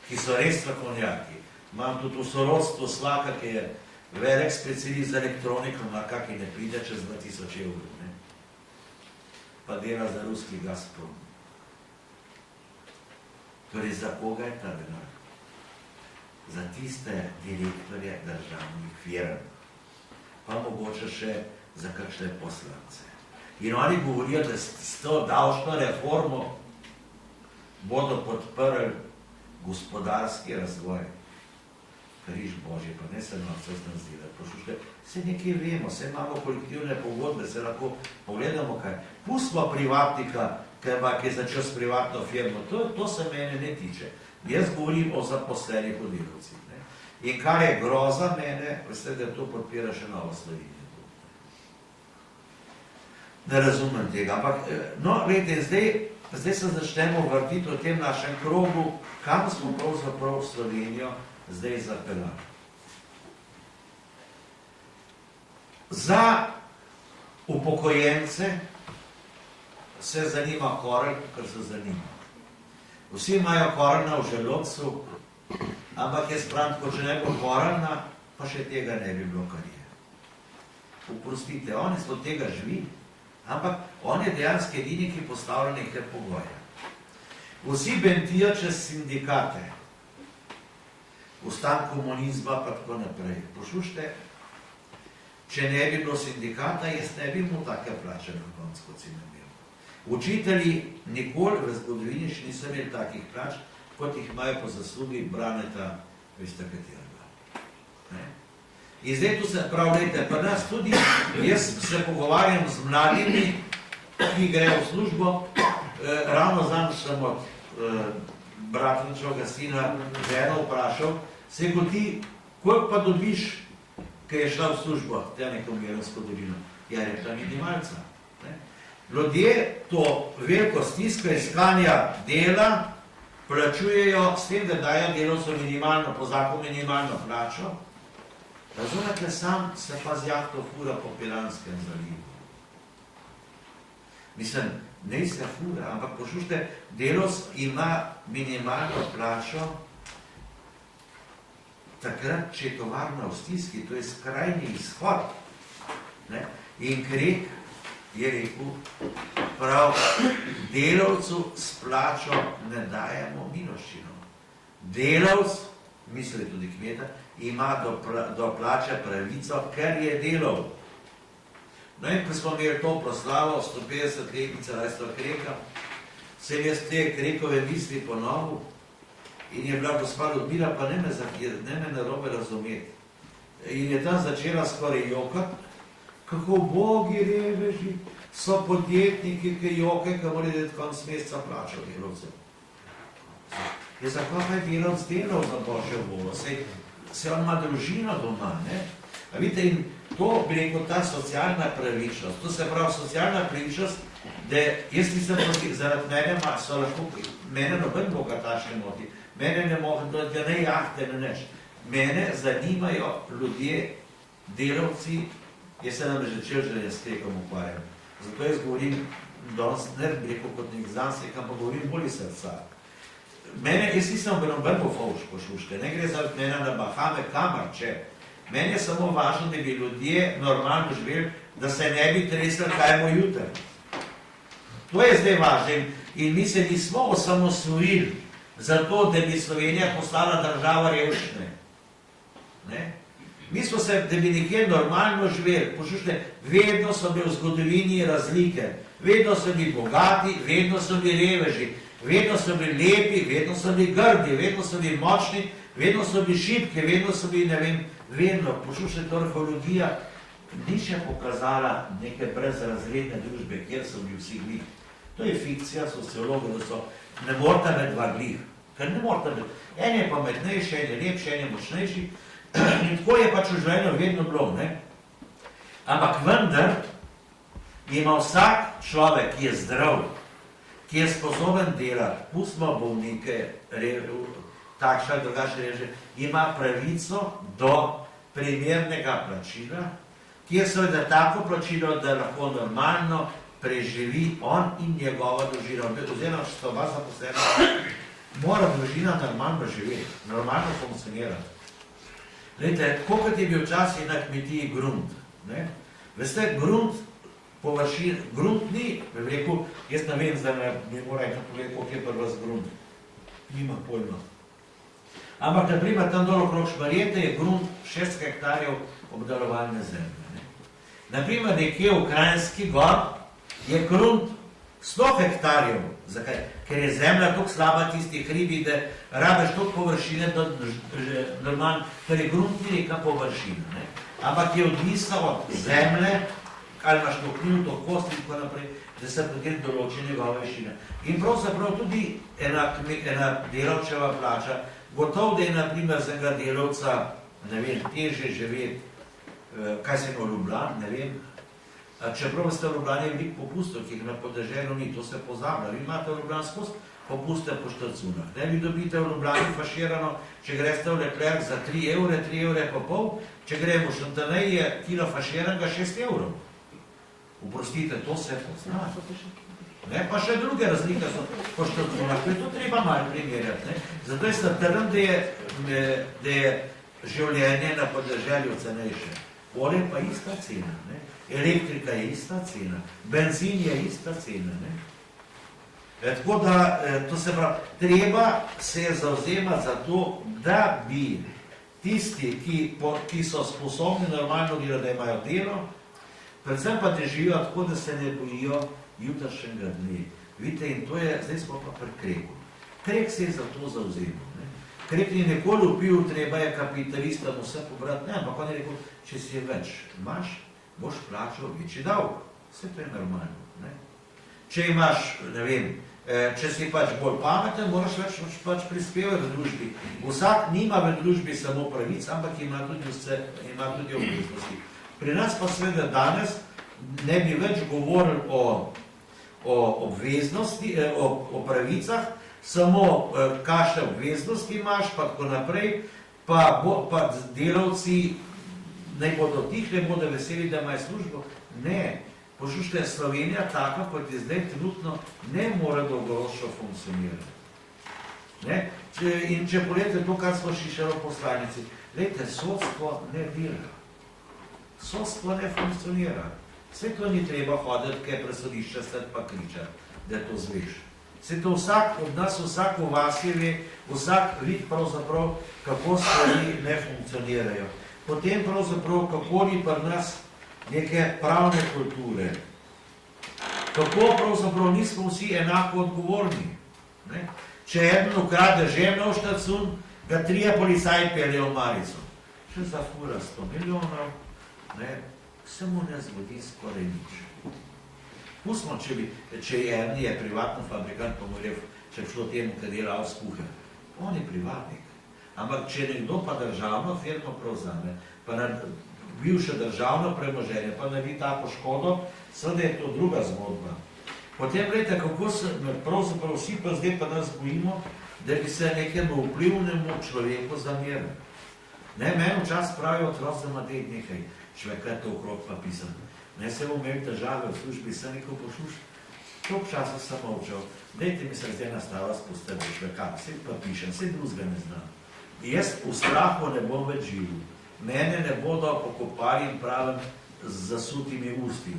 ki so res strokovnjaki. Imam tudi v sorodstvu Slaka, ki je velik specialist za elektroniko, na kaki ne pride čez 2000 evrov, ne? Pa dela za ruski Gazprom. Torej, za koga je ta denar? Za tiste direktorje državnih firm, pa mogoče še za kakšne poslance. In oni govorijo, da s to davčno reformo bodo podprli gospodarski razvoj. Križ Božji, pa ne se nam vse znazile. Poslušajte, se nekaj vemo, se imamo kolektivne pogodbe, se lahko pogledamo kaj. Pustimo privatnika, ki je začel s privatno firmo, to se mene ne tiče. Jaz govorim o zaposlenih v delavcih. In kar je groza mene, veste, da to podpira še Nova Slovenija. Ne razumem tega, ampak, no, gledajte, zdaj se začnemo vrtiti v tem našem krogu, kam smo pravzaprav Slovenijo zdaj zapeljali. Za upokojence se zanima korelj, kar se zanima. Vsi imajo koreljna v želodcu, ampak jaz pravim, ko če ne bo koreljna, pa še tega ne bi bilo, kar je. Oprostite, oni so tega živi, ampak on je dejansko edini, ki postavlja neke pogoje. Vsi bentijo čez sindikate, ustan komunizma pa tako naprej. Poslušajte, če ne bi bilo sindikata, jaz ne bi imel take plače na koncu, kot si imel. Učitelji nikoli v zgodovini še niso imeli takih plač, kot jih imajo po zaslugi Braneta, veste katerega. In zdaj tu se pravljate, pa nas tudi, jaz se pogovarjam z mladimi, ki grejo v službo, ravno znam sem od Bratančevega sina ženo vprašal, se ko ti, koliko pa dobiš, ki je šla v službo, te neko mirensko dolino? Ja, rekla minimalca. Ljudje to veliko stisko iskanja dela plačujejo s tem, da dajo delovcu minimalno, po zakonu minimalno plačo. Razumete, sam se pa z jahto fura po Piranskem zalivu. Mislim, ne se fura, ampak poslušajte, delovc ima minimalno plačo takrat, če je tovarna v stiski, to je skrajni izhod. In Krek je rekel, prav, delavcu s plačo ne dajemo miloščino. Delavc, misli tudi kmeta, ima do plače pravico, ker je delal. No in ko smo imeli to proslavo, 150-letnice rajstva Kreka, sem jaz te Krekove misli ponovil in je bila gospa Ljudmila, pa ne me narobe razumeti. In je tam začela skoraj jokati, kako bogi reveži so podjetniki, ki joke, ki morajo dati konc meseca plačo delavcev. Je zakaj pa je delavc delal za Božjo voljo? Se on ima družino doma, ne? A vidite, in to bi rekel ta socialna pravičnost. To se pravi socialna pravičnost, da jaz nisem proti, zaradi mene so lahko, mene noben bogataš ne moti, mene ne mogo, da ne jahte, ne neš. Mene zanimajo ljudje, delavci, jaz se nam že čel, s Krekom ukvarjam. Zato jaz govorim, danes ne bi rekel kot nek zansek, ampak govorim bolj iz srca. Mene, jaz nisem noben bo fauš, poslušajte, ne gre za mene na Bahame, kamar, če. Meni je samo važno, da bi ljudje normalno živeli, da se ne bi tresli, kaj bo jutri. To je zdaj važno in mi se nismo osamosvojili zato, da bi Slovenija postala država revščine. Mi smo se, da bi nekje normalno živeli, poslušajte, vedno so bili v zgodovini razlike, vedno so bili bogati, vedno so bili reveži, vedno so bili lepi, vedno so bili grdi, vedno so bili močni, vedno so bili šibki, vedno so bili, ne vem, vedno, poslušajte, arheologija ni še pokazala neke brezrazredne družbe, kjer so bili vsi glih. To je fikcija sociologov, da so, ne morate med dva glih, ker ne morate med, en je pametnejši, en je lepši, en je močnejši, In tako je pač v življenju vedno bilo, ne? Ampak vendar ima vsak človek, ki je zdrav, ki je sposoben delati, pustimo bolnike, takšne ali drugačne reže, ima pravico do primernega plačila, ki je seveda tako plačilo, da lahko normalno preživi on in njegova družina. Oziroma, če sta oba zaposlena, mora družina normalno živeti, normalno funkcionirati. Glejte, kolikrat je bil včasih na kmetiji grunt, ne? Veste, grunt ni, bi rekel, jaz ne vem, zdaj mi mora enkrat povedati, koliko je pri vas grunt. Nima pojma. Ampak, naprimer, tam dol okrog Šmarjete je grunt 6 hektarjev obdelovalne zemlje. Ne? Naprimer, nekje v Kranjski gor je grunt 100 hektarjev. Zakaj? Ker je zemlja toliko slaba tistih hribih, da rabiš toliko površine, da normalno, ker je grunt ni neka površina. Ne? Ampak je odvisno od zemlje, ali imaš toklinu, to kost in tako naprej, da se potem določi njegova višina. In pravzaprav tudi ena delavčeva plača, gotovo, da je naprimer za enega delavca, ne vem, teže živeti, kaj se ima v Ljubljani, ne vem, čeprav ste v Ljubljani veliko popustov, ki jih na podeželju ni, to se pozablja. Vi imate v Ljubljani skozi popuste po štacunah. Ne, vi dobite v Ljubljani faširano, če greste v Leclerc za 3 evre, 3 evre pa pol, če gremo v Šantanej, je kilo faširanega 6 evrov. Oprostite, to se pozna. Ne, pa še druge razlike so po štacunah, to je to treba malo primerjati. Ne. Zato jaz natrdim, da je življenje na podeželju cenejše. Olje pa ista cena, ne. Elektrika je ista cena, benzin je ista cena. Ne. Tako da, to se pravi, treba se zauzemati za to, da bi tisti, ki so sposobni normalno delati, da imajo delo, predvsem pa da živijo tako, da se ne bojijo jutrašnjega dne. Vidite, in to je, zdaj smo pa pri Kreku. Krek se je za to zauzemal. Ne. Krek ni nikoli upil, treba je kapitalistom vse pobrati. Ne, ampak on je rekel, če si več imaš, boš plačal večji davek. Vse to je normalno. Ne. Če imaš, ne vem, če si pač bolj pameten, moraš več pač prispevati v družbi. Vsak nima v družbi samo pravic, ampak ima tudi obveznosti. Pri nas pa seveda danes ne bi več govorili o obveznosti, o pravicah, samo kakšne obveznosti imaš, pa tako naprej, pa delavci naj bodo tih, ne bodo veseli, da imajo službo. Ne. Poslušajte, Slovenija taka, kot je zdaj trenutno, ne more dolgoročno funkcionirati. Ne? In če pogledate to, kar smo šišali v poslanici, glejte, sodstvo ne dela. Sodstvo ne funkcionira. Vse to ni treba hoditi, kaj presodišče sedeti pa kričati, da to zveš. Vse to vsak od nas, vsak v vasi ve, vsak vidi pravzaprav, kako stvari ne funkcionirajo. Potem pravzaprav, kako ni pri nas neke pravne kulture. Kako pravzaprav nismo vsi enako odgovorni. Ne? Če eden ukrade žemljo v štacun, ga 3 policaji peljejo v marico. Še za fura 100 milijonov, ne? Se mu ne zgodi skoraj nič. Pustimo, če eden je privatno fabrikant, pa mu rekel, če bi šlo temu, kaj dela avskuhe. On je privatnik. Ampak če nekdo pa državno firmo prevzame, pa bivše državno premoženje, pa naredi tako škodo, seveda je to druga zgodba. Potem gledajte, kako se pravzaprav vsi pa zdaj pa nas bojimo, da bi se nekemu vplivnemu človeku zamerili. Ne, meni včas pravijo otroci, da ima nekaj človeka to okrog pa pisati. Ne, se bom imel težave v službi, sem nekaj poslušal. Toliko časa sem molčal, dajte mi se zdaj nastava spustiti človeka, vse pa pišem, vse drugega ne znam. Jaz v strahu ne bom več živel. Mene ne bodo pokopali in pravim z zasutimi usti.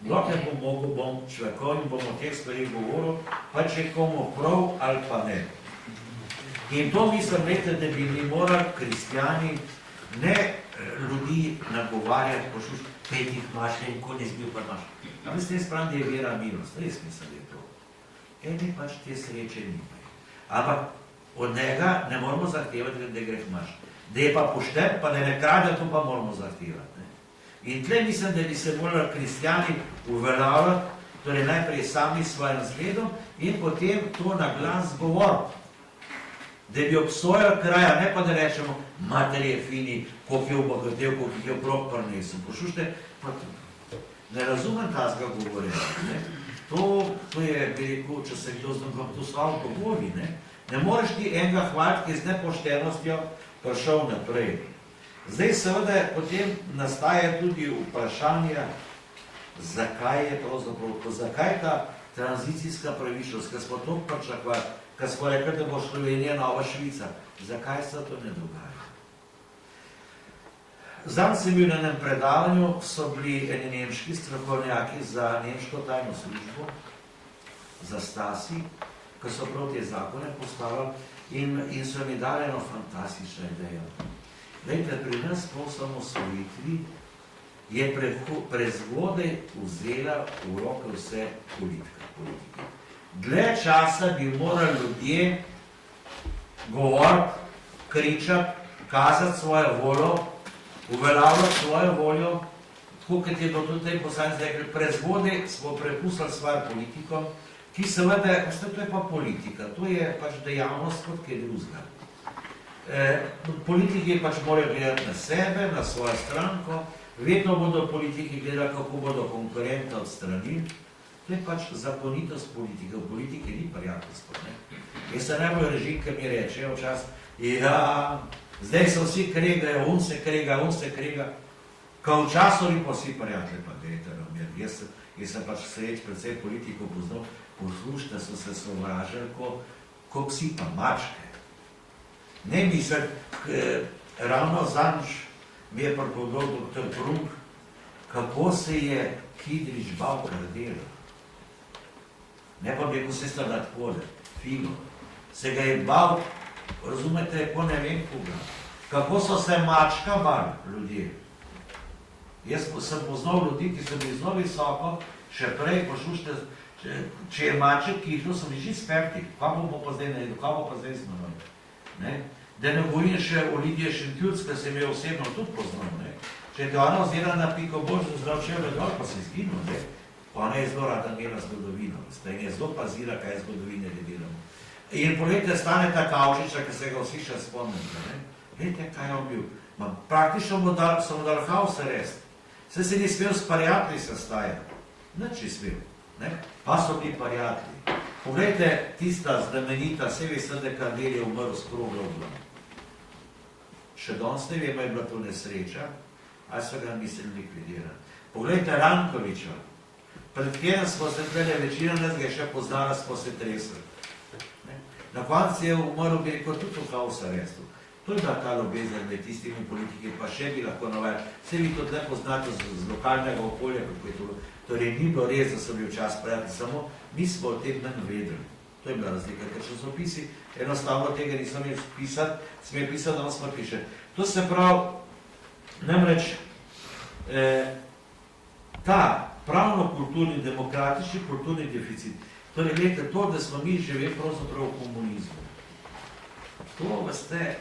Dokler bom mogel, bom človekov in bom o teh stvarih govoril, pa če komu prav ali pa ne. In to mislim, da bi mi morali kristjani ne ljudi nagovarjati, poslušati, pet jih imaš, ne, ko ne zbil pa imaš. A veste, jaz pravim, da je vera milost, res mislim, da je to. Eni pač te sreče nimajo. Ampak od njega ne moramo zahtevati, da greh imaš. Da je pa pošten, pa da ne krade, to pa moramo zahtevati. Ne? In tle mislim, da bi se morali kristjani uveljavljati, torej najprej sami s svojim zgledom in potem to na glas govoriti. da bi obsojali kraja, ne pa da rečemo, mater je fini, koliko je obogatel, koliko je okrog prinesel. Poslušajte, ne razumem tazga govorjenja. To je, bi rekel, če se kdo znam, kako to slavo pogovori, ne? Ne moreš ti enega hvaliti, ki je z nepoštenostjo prišel naprej. Zdaj seveda potem nastaja tudi vprašanje, zakaj je pravzaprav, zakaj ta tranzicijska pravičnost, ker smo to pričakovali, ker smo rekli, da bo Slovenija nova Švica. Zakaj se to ne dogaja? Zdaj sem bil na enem predavanju, so bili eni nemški strokovnjaki za nemško tajno službo, za Stasi, ki so prav te zakone postavili in so mi dali eno fantastično idejo. Glejte, pri nas po osamosvojitvi je prezgodaj vzela v roke vse politike. Dlje časa bi morali ljudje govoriti, kričati, kazati svojo voljo, uveljavljati svojo voljo, tako kot je bilo tudi tej poslanci rekli, prezgodaj smo prepustili svojo politiko, ki seveda, to je pa politika, to je pač dejavnost kot kaj drugega. Politiki pač morajo gledati na sebe, na svojo stranko, vedno bodo politiki gledali, kako bodo konkurenta odstranili. To je pač zakonitost politike. V politiki ni prijateljstvo. Jaz se najbolj režim, ki mi reče včas, ja, zdaj se vsi kregajo, on se krega, ko v času ni pa vsi prijatelji, pa dejte na mir. Jaz sem pač sreč predvsej politikov poznal, poslušajte, so se sovražili, ko psi pa mačke. Ne mislim, ravno zanj mi je pripovedal dr. Prunk, kako se je Kidrič bal Kardela. Ne pa bi, ko se sta nadpode, figo. Se ga je bal, razumete, ko ne vem koga. Kako so se mačka bali ljudje. Jaz sem poznal ljudi, ki so bili zelo visoko, še prej, poslušajte, če je maček kihlo, so bili že sperti. Kaj bomo pa zdaj naredili, kaj bo pa zdaj smo? Da ne govorim še o Lidije Šentjurc, ki sem jo osebno tudi poznal. Če te ona vzela na piko božjo zdrav čevre dol, pa se izginil. Ona je zelo rada imela zgodovino. In je zelo pazila, kaj je zgodovine ne delamo. In poglejte, stane ta Kavčiča, ki se ga vsi še spomnite. Glejte, kaj je on bil. Praktično so mu dal haus arest. Se se ni smel s prijatelji sestajati. Nič ni smel. Pa so bili prijatelji. Poglejte, tista znamenita, vse veste, da Kardel je umrl s Kroglovdom. Še danes ne vemo, je bila to nesreča, ali so ga mislili likvidirati. Poglejte Rankoviča. Pred kjerem smo se tukaj večina nas ga še poznala, smo se tresli. Na koncu je umrl, bi rekel, tudi v haus arestu. To je bila ta ljubezen med tistimi politiki, pa še bi lahko navajali. Vse vi to tle poznate z lokalnega okolja, kako je to. Torej, ni bilo res, da so bili včas prijatelji, samo mi smo o tem manj vedeli. To je bila razlika, ker časopisi enostavno tega nisem imel pisati, sem je pisal, da nas pa piše. To se pravi, namreč, ta pravno-kulturni, demokratični kulturni deficit, torej, gledajte, to, da smo mi živeli pravzaprav v komunizmu. To, veste,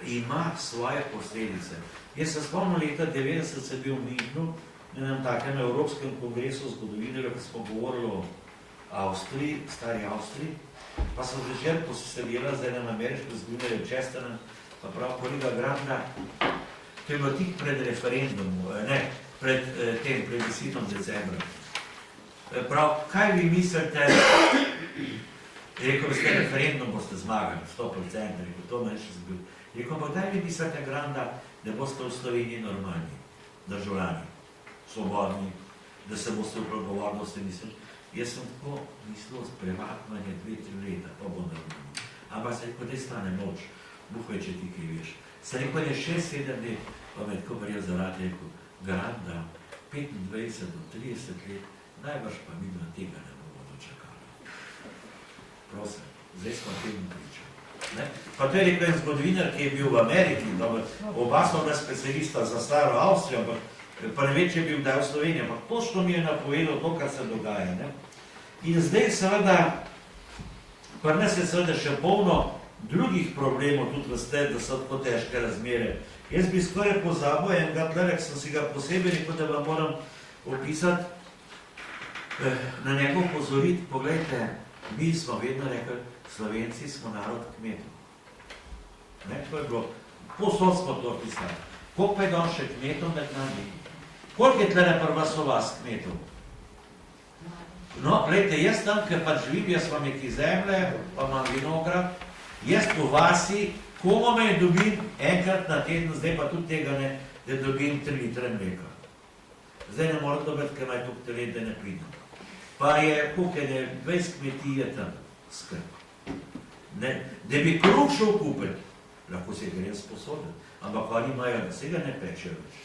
ima svoje posledice. Jaz se spomnim leta 90 sem bil v Münchnu, na enem takem Evropskem kongresu zgodovinarjev, ko smo govorili o Avstriji, stari Avstriji, pa sem večer posedela z enem ameriškim zgodovinarjem Chesternem, pa prav kolega Granda, to je bilo tik pred referendumom, pred tem plebiscitom decembra. Prav, kaj vi mislite, rekel, ste referendum, boste zmagali, 100%, rekel, to me še zbil. Rekel, pa kdaj vi mislite, Granda, da boste v Sloveniji normalni, državljani, svobodni, da se boste v pregovornosti mislili. Jaz sem tako mislil premaknanje 2-3 leta, pa bo normalno. Ampak se rekel, dej stane moč, buhaj, če ti kaj veš. Se rekel, je 6-7 let, pa me tako verjel zaradi, rekel, Granda, 25 do 30 let, najbrž pa mi na tega ne bomo dočakali. Prosim, zdaj smo temu pričali. Pa to je rekel en zgodovinar, ki je bil v Ameriki, oba smo bila specialista za staro Avstrijo, pa ne ve, če je bil kdaj v Sloveniji, ampak točno mi je napovedal to, kar se dogaja. In zdaj seveda, pa nas je seveda še polno drugih problemov, tudi veste, da so tako težke razmere. Jaz bi skoraj pozabil enega tlerek, sem si ga posebej rekel, da vam moram opisati, na njega upozoriti. Poglejte, mi smo vedno rekli, Slovenci smo narod kmetov. Ne? To je bilo, posod smo to pisali. Koliko pa je dan še kmetov med nami? Koliko je tle pri vas o vas kmetov? No, gledajte, jaz tam, ker pač živim, jaz imam neki zemlje, pa imam vinograd, jaz po vasi, komu me dobim enkrat na teden, zdaj pa tudi tega ne, da dobim 3 litre mleka. Zdaj ne moram dobiti, ker naj tukaj let, da ne pridem. Pa je, koliko je, 20 kmetije tam skrb. Da bi kruh šel kupiti, lahko se gre sposoditi, ampak oni imajo, da se ga ne pečejo več.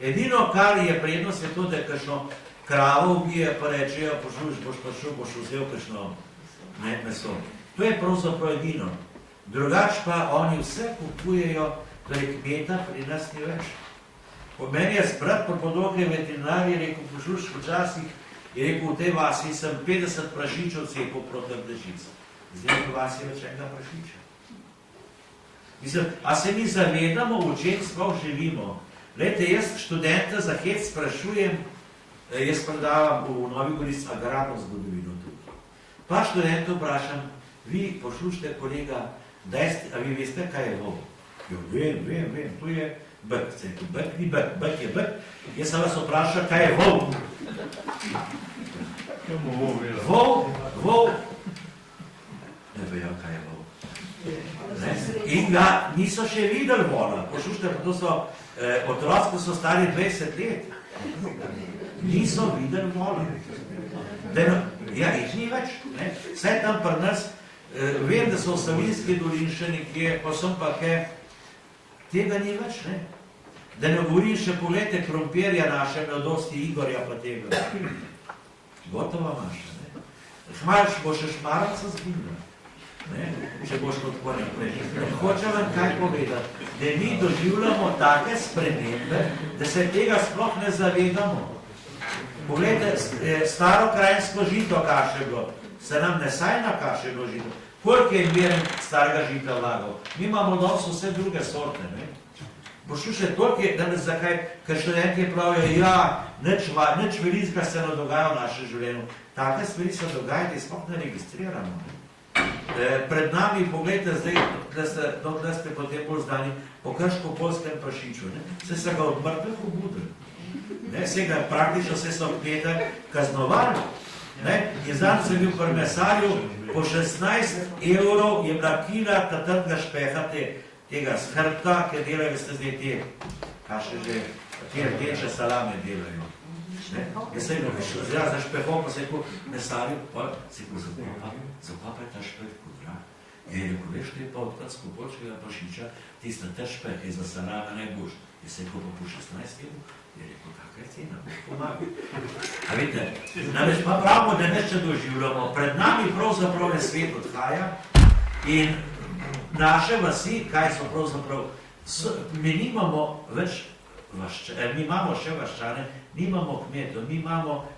Edino, kar je prednost, je to, da je kakšno kravo ubije, pa rečejo, pošluš, boš prišel, boš vzel kakšno meso. To je pravzaprav edino. Drugač pa oni vse kupujejo, da je kmeta pri nas ni več. Po meni je brat Podolgem veterinar je rekel, pošluš, včasih je rekel, v tej vasi sem 50 prašičev cepil proti Dežicu. Zdaj v vasi je več enega prašiča. Mislim, a se mi zavedamo, v čem sploh živimo? Glejte, jaz študenta za hec sprašujem, jaz predavam v Novi Gorici agrarno zgodovino tudi. Pa študenta vprašam, vi poslušajte, kolega, a vi veste, kaj je vol? Jo, vem, tu je bek, bek ni bek, bek je bek. Jaz sem vas vprašal, kaj je vol? Vol, ne vejo, kaj je vol. In ga niso še videli vola. Poslušajte, to so otroci, ko so stari 20 let. Niso videli vola. Ja, jih ni več. Vse tam pri nas, vem, da so v Savinjski dolini še nekje, pa sem pa kaj, tega ni več. Da ne govorim še polete krompirja naše mladosti Igorja pa tega. Gotova maša. Hmalš bo še šmaranca zginila. Če boš kot tako naprej. Hočem vam kaj povedati, da mi doživljamo take spremembe, da se tega sploh ne zavedamo. Poglejte, staro krajinsko žito kaše bilo, se nam ne sajna kaše bilo žito. Koliko je Miren starega žita vlagal? Mi imamo danes vse druge sorte. Poslušaj, toliko je danes zakaj, ker študenti pravijo, ja, nič velikega se ne dogaja v našem življenju. Take stvari se dogajajo, sploh ne registriramo. Pred nami, pogledajte zdaj, da ste potem bolj znani, po krško-polskem prašiču. Se ga od mrtvih obudili. Se ga praktično so kmete kaznovali. In zdaj sem bil pri mesarju, po 16 evrov je bila kila trdega špeha tega skrbta, ki delajo, veste zdaj te, kaj še že, te rdeče salame delajo. Jaz sem šel za špehom, pa se je mesarju, pa se je zakaj pa je ta špeh podra? Je rekel, veš, to je pa odkrat skopolčkega prašiča, tista ta špeh je za salame najboljš. Je se je pa po 16 evrov, je rekel, kakaj je cena, boš pomagal. A vidite, namreč pa pravimo, da neče doživljamo, pred nami pravzaprav je svet odhaja in naše vasi, kaj so pravzaprav, mi nimamo več mi imamo še vaščane, nimamo kmetov, mi imamo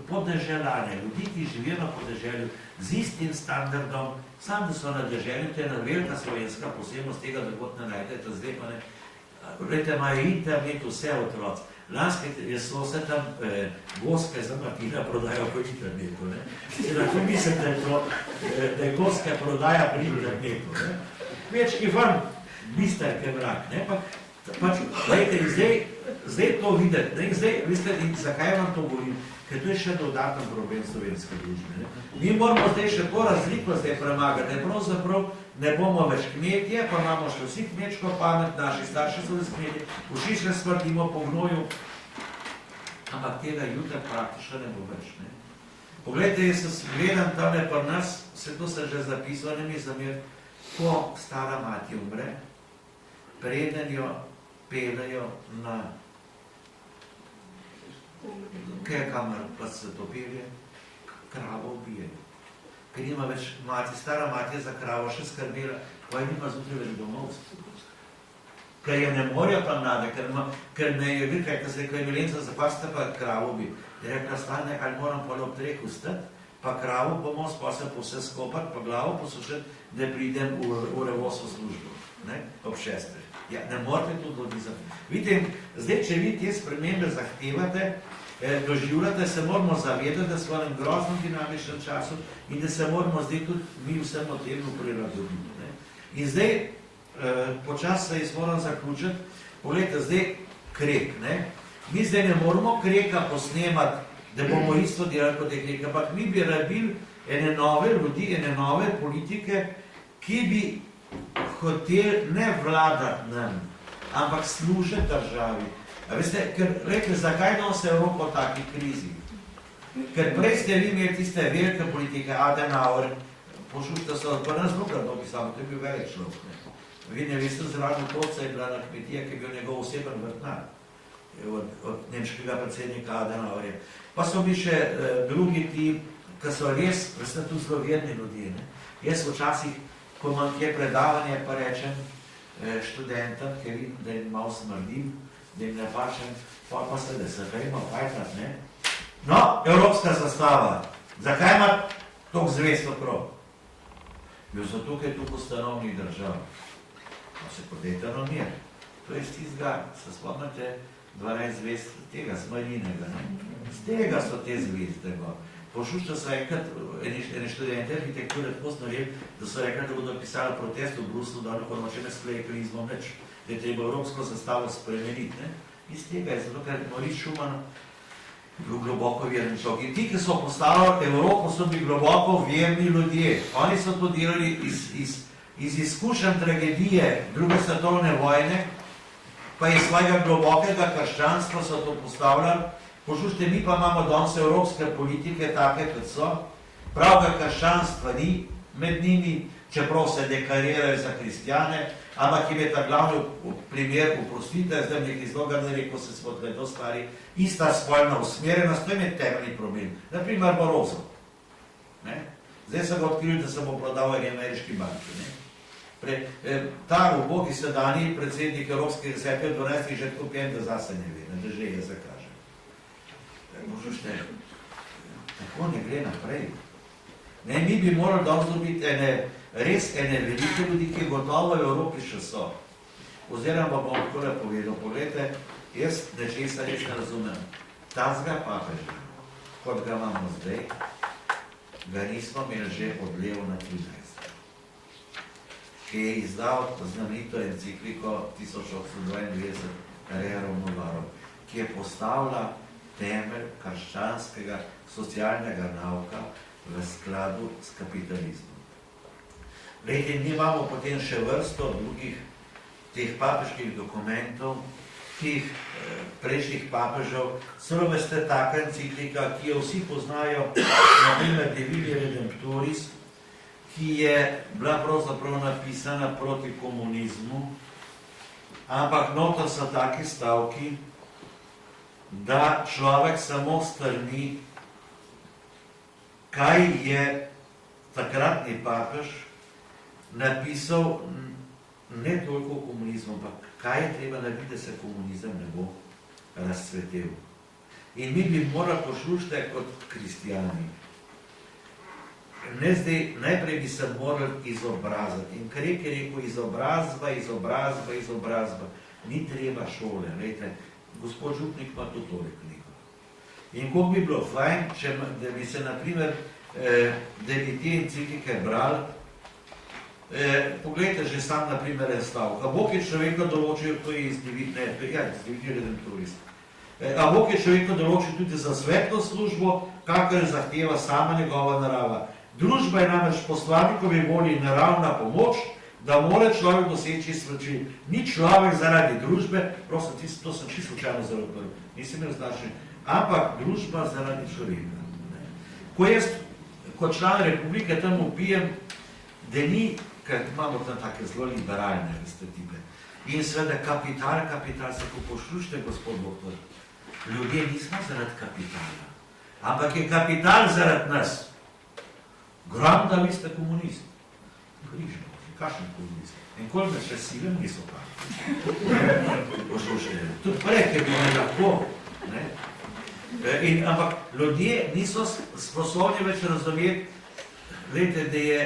podeželane, ljudi, ki živijo na podeželju z istim standardom, sam da so na deželju, to je ena velika slovenska posebnost tega, da kot ne najdete, zdaj pa ne, gledajte, imajo internet vse otroci. Lanske so vse tam goske za Martina prodajo po internetu. Tako mislim, da je goske prodaja pri internetu. Kmečki van, bisterke vrak. Zdaj to videti. Zakaj vam to govorim? Ker to je še dodatno problem slovenske družbe. Mi moramo zdaj še to razliko premagati. Pravzaprav ne bomo več kmetje, pa imamo še vsi kmečko pamet, naši starši so res kmetje, vsi še smrtimo po gnoju, ampak tega jutra praktično ne bo več. Poglejte, jaz se gledam tamle pri nas, vse to se že zapisalo, ne mi zamer, ko stara mati umre, preden jo pelejo na kamor pa se to pelje, kravo ubijejo. Ker nima več mati, stara mati je za kravo še skrbela, pa je nima zjutraj več domov. Ker je ne morajo pa mlade, ker me je videl, ko je Milenca, zakaj ste pa kravo ubili. Je rekla, stane, ali moram pa ob 3 vstati, pa kravo pomoč, pa se po vse skopati, pa glavo posušati, da pridem v revoso službo, ob 6. Ja, ne morate to dodizati. Vidite, zdaj, če vi te spremembe zahtevate, doživljate, se moramo zavedati, da smo v enem groznem dinamičnem času in da se moramo zdaj tudi mi vsemu temu prilagoditi. In zdaj, počasi se jaz moram zaključiti. Poglejte, zdaj Krek, ne? Mi zdaj ne moramo Kreka posnemati, da bomo isto delali kot je Krek, ampak mi bi rabili ene nove ljudi, ene nove politike, ki bi hoteli ne vladati nam, ampak služiti državi. A veste, ker rekli, zakaj nos Evropa v taki krizi? Ker prej ste vi imeli tiste velike politike, Adenauer, poslušajte so, pa nas drugrat dopisali, to je bil velik človek. Vi ne veste, zraven Toca je bila na kmetija, ki je bil njegov oseben vrtnar od nemškega predsednika Adenauerja. Pa so bi še drugi ti, ki so res, veste, tudi zelo verni ljudje. Jaz včasih, ko imam kje predavanje, pa rečem študentom, ker vidim, da jim malo smrdim, da jim ne pačem, pa se, da se kaj ima fajtrat, ne? No, evropska zastava. Zakaj ima toliko zvest okrog? Jo zato, ker je tukaj ustanovnih držav. Pa se podajte na mir. To je iz tistega, se spomnite, 12 zvest tega Smarinega, ne? Z tega so te zvezde. Poslušajte se enkrat, ene študente arhitekture tako snorili, da so rekli, da bodo pisali protest v Bruslu, da ono če ne skleje krizmo neč, da je treba evropsko zastavo spremeniti, ne? Iz tega je zato, ker Moritz Schumann bil globoko verni človek. In ti, ki so postavili Evropo, so bili globoko verni ljudje. Oni so to delali iz izkušenj tragedije druge svetovne vojne, pa iz svojega globokega krščanstva so to postavljali. Poslušajte, mi pa imamo danes evropske politike take, kot so. Pravega krščanstva ni med njimi, čeprav se deklarirajo za kristjane, ampak jim je ta glavni primer, oprostite, zdaj nekaj zelo grde rekel, se smo to stvari, ista spolna usmerjenost, to je temeljni problem. Naprimer Barroso. Zdaj se ga odkrili, da se bo prodal eni ameriški banki. Ta ubogi sedanji predsednik Evropskega sveta v 12. že tako pijem, da zase ne ve, da že je zakaže. Možete, tako ne gre naprej. Mi bi morali danes dobiti res ene velike ljudi, ki gotovo v Evropi še so. Oziroma bom takole povedal, pogledajte, jaz nečesa res ne razumem. Tazga papeža, kot ga imamo zdaj, ga nismo imeli že od Leona 13. Ki je izdal znamenito encikliko 1892 Rerum Novarum, ki je postavila temelj krščanskega socialnega nauka v skladu s kapitalizmom. Glejte, mi imamo potem še vrsto drugih teh papežkih dokumentov, tih prejšnjih papežev, celo veste taka enciklika, ki jo vsi poznajo, na primer De Vili Redemptoris, ki je bila pravzaprav napisana proti komunizmu, ampak noter so taki stavki, da človek samo strmi, kaj je takratni papež napisal ne toliko o komunizmu, ampak kaj je treba narediti, da se komunizem ne bo razcvetel. In mi bi morali poslušati kot kristijani. Najprej bi se morali izobraziti. In Krek je rekel, izobrazba, izobrazba, izobrazba. Ni treba šole. Lejte, gospod župnik ima to toliko knjigo. In koliko bi bilo fajn, da bi se, naprimer, da bi te enciklike brali, poglejte že sam, naprimer, en stavek. A Bog je človeka določil, to je iz Vili Redemptoris. A Bog je človeka določil tudi za svetlo službo, kakor zahteva sama njegova narava. Družba je namreč poslanikovi volji naravna pomoč, da mora človek doseči srečil. Ni človek zaradi družbe, prosim, to sem čisto slučajno zelo prvi, nisem imel značenje, ampak družba zaradi človeka. Ko jaz kot član republike tam upijem, da ni, ker imamo tam take zelo liberalne tipe. In seveda kapital, se ko poslušate, gospod doktor, ljudje nismo zaradi kapitala, ampak je kapital zaradi nas. Gram, da vi ste komunist. Križno, kakšen komunist. In koliko še silem niso pa. Poslušajte, tudi prej, ker bi ne lahko. Ampak ljudje niso sposobni več razumeti, da je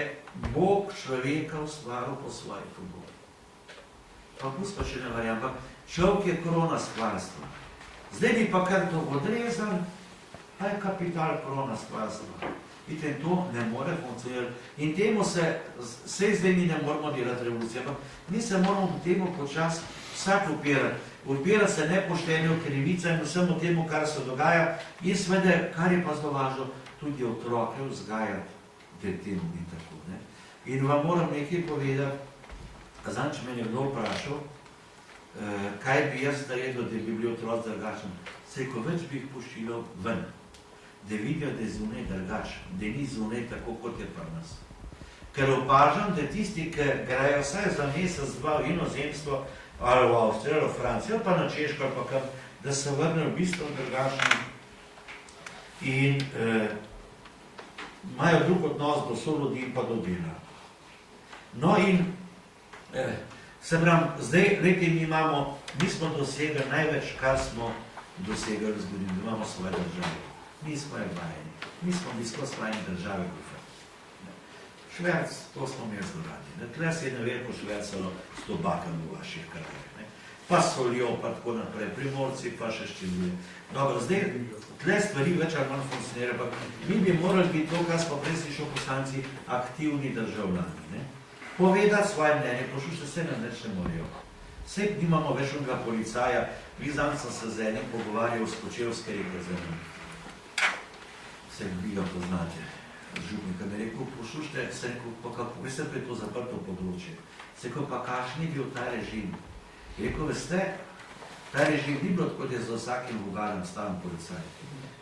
Bog človeka ustvaril po svoji podobi. Pa pust pa še ne verjam, ampak človek je krona stvarstva. Zdaj bi pa kar to odrezali, a je kapital krona stvarstva. Vidite, to ne more funkcionirati. In temu vse zdaj mi ne moramo delati revolucije, ampak mi se moramo temu počasi vsak upirati. Upira se nepoštenju, krivica in vsemu temu, kar se dogaja in seveda, kar je pa zelo važno, tudi otroke vzgajati, da temu ni tako. Ne? In vam moram nekaj povedati, zadnjič me je kdo vprašal, kaj bi jaz naredil, da bi bili otroci drugačni. Sejko več bi jih pošiljal ven, da vidijo, da je zunaj drugačen, da ni zunaj tako, kot je pri nas. Ker opažam, da tisti, ki grejo vsaj za mesec, dva v inozemstvo, ali v Avstrijo, ali v Francijo, ali pa na Češko, ali pa kam, da se vrnejo v bistvu drugačni in imajo drug odnos do soljudi in pa do dela. No in se pravim, zdaj, leti mi smo dosegli največ, kar smo dosegli v zgodini, da imamo svoje države. Mi smo je vajeni, mi smo bistvo svojene države gofe. Šverc, to smo mi zelo radi. Tle se je naveliko švercalo s tobakom v vaših krajih. Pa soljo, pa tako naprej, primorci, pa še ščiluje. Dobro, zdaj, tle stvari več ali manj funkcionira, pa mi bi morali biti to, kar smo prej slišali poslanci, aktivni državljani. Povedati svoje mnenje, poslušajte, se nam neč ne morajo. Vse nimamo več onega policaja, vizant sem se z enim pogovarjal s Kočevske reke z enim. Vse vi ga poznate. Župnika mi je rekel, poslušajte, se rekel, pa kako, veste, pa je to zaprto področje. Se rekel, pa kakšen je bil ta režim? Je rekel, veste, ta režim ni bilo tako, da je za vsakim vogalem stan policaj.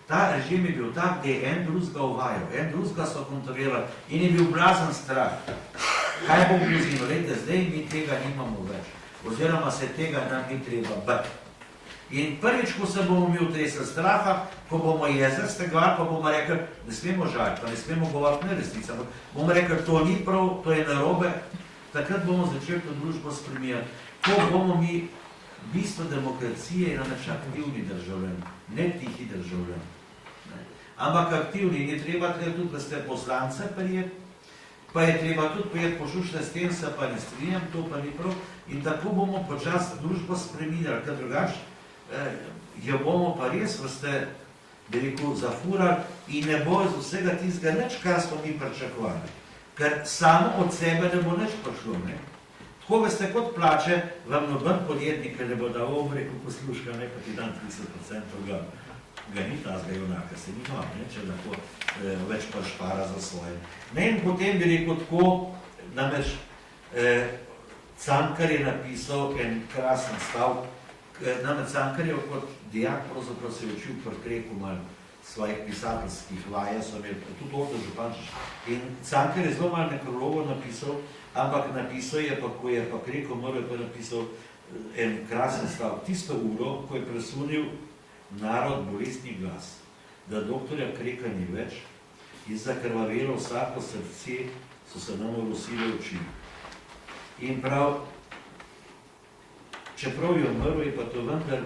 Ta režim je bil tak, da je en drugega uvajal, en drugega so kontrolirali in je bil blazen strah. Kaj bo grozilo? Lejte, zdaj mi tega nimamo več. Oziroma se tega nam ni treba bati. In prvič, ko se bomo mi utresli straha, ko bomo jezer stegovali, pa bomo rekli, ne smemo žaliti, pa ne smemo govoriti neresnice, ampak bomo rekli, to ni prav, to je narobe, takrat bomo začeli to družbo spremenjati. Ko bomo mi bistvo demokracije in namreč aktivni državljani, ne tihi državljani. Ampak aktivni, ni treba tudi, da ste poslance prijeti, pa je treba tudi prijeti, poslušajte, s tem se pa ne strinjam, to pa ni prav, in tako bomo počasi družbo spremenjali, ker drugače jo bomo pa res, veste, da rekel, zafurali in ne bo iz vsega tistega nič, kar smo mi pričakovali. Ker samo od sebe ne bo nič prišlo. Tako veste, kot plače, vam noben podjetnik ne bo dal rekel, posluška, pa ti dan 30% ga ni tazga junaka, se nima, če lahko več pa špara za svoje. In potem bi rekel tako, namreč Cankar je napisal en krasen stavek. Namreč Cankar je kot dijak pravzaprav se učil pri Kreku malo svojih pisateljskih vaje, so imeli tudi Ordo Župančič. In Cankar je zelo malo nekrologo napisal, ampak napisal je pa, ko je pa Krek umrl, je pa napisal en krasen stavek. Tisto uro, ko je presunil narod bolestni glas, da doktorja Kreka ni več, je zakrvavelo vsako srce, so se nam orosile oči. In prav, čeprav je umrl, je pa to vendar,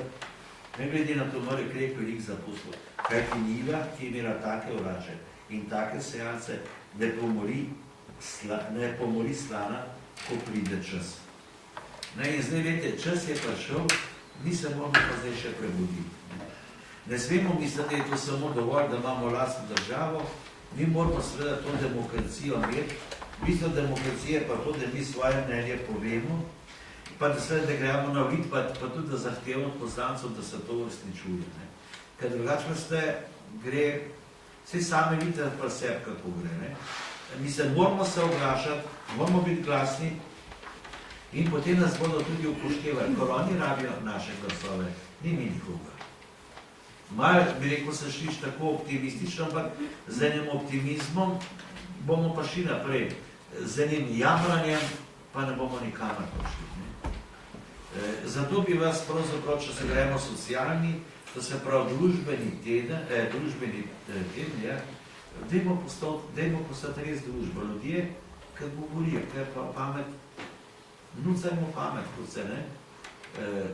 ne glede na to mora Krek velik zapustil. Kaj ti njiva, ki je imela take orače in take sejalce, ne pomori slana, ko pride čas. In zdaj, vete, čas je prišel, mi se moramo pa zdaj še prebuditi. Ne smemo misliti, da je to samo dovolj, da imamo lastno državo, mi moramo seveda to demokracijo imeti. Bistvo demokracije pa to, da mi svoje mnenje povemo, pa da seveda gremo na ulic, pa tudi da zahtevamo od poslancev, da se to uresničuje. Ker drugače ste gre, vsi sami vidite pri sebi, kako gre. Mi se moramo se oglašati, moramo biti glasni in potem nas bodo tudi upoštevali, ker oni rabijo naše glasove, ni mi nikoga. Malo, bi rekel, se šliš tako optimistično, ampak z enim optimizmom bomo pa šli naprej. Z enim jamranjem pa ne bomo nikamor prišli. Zato bi vas pravzaprav, če se gremo socialni, to se pravi družbeni teden, dajmo postati res družbo. Ljudje, ki govorijo, ker pa pamet, nucajmo pamet, kot se ne,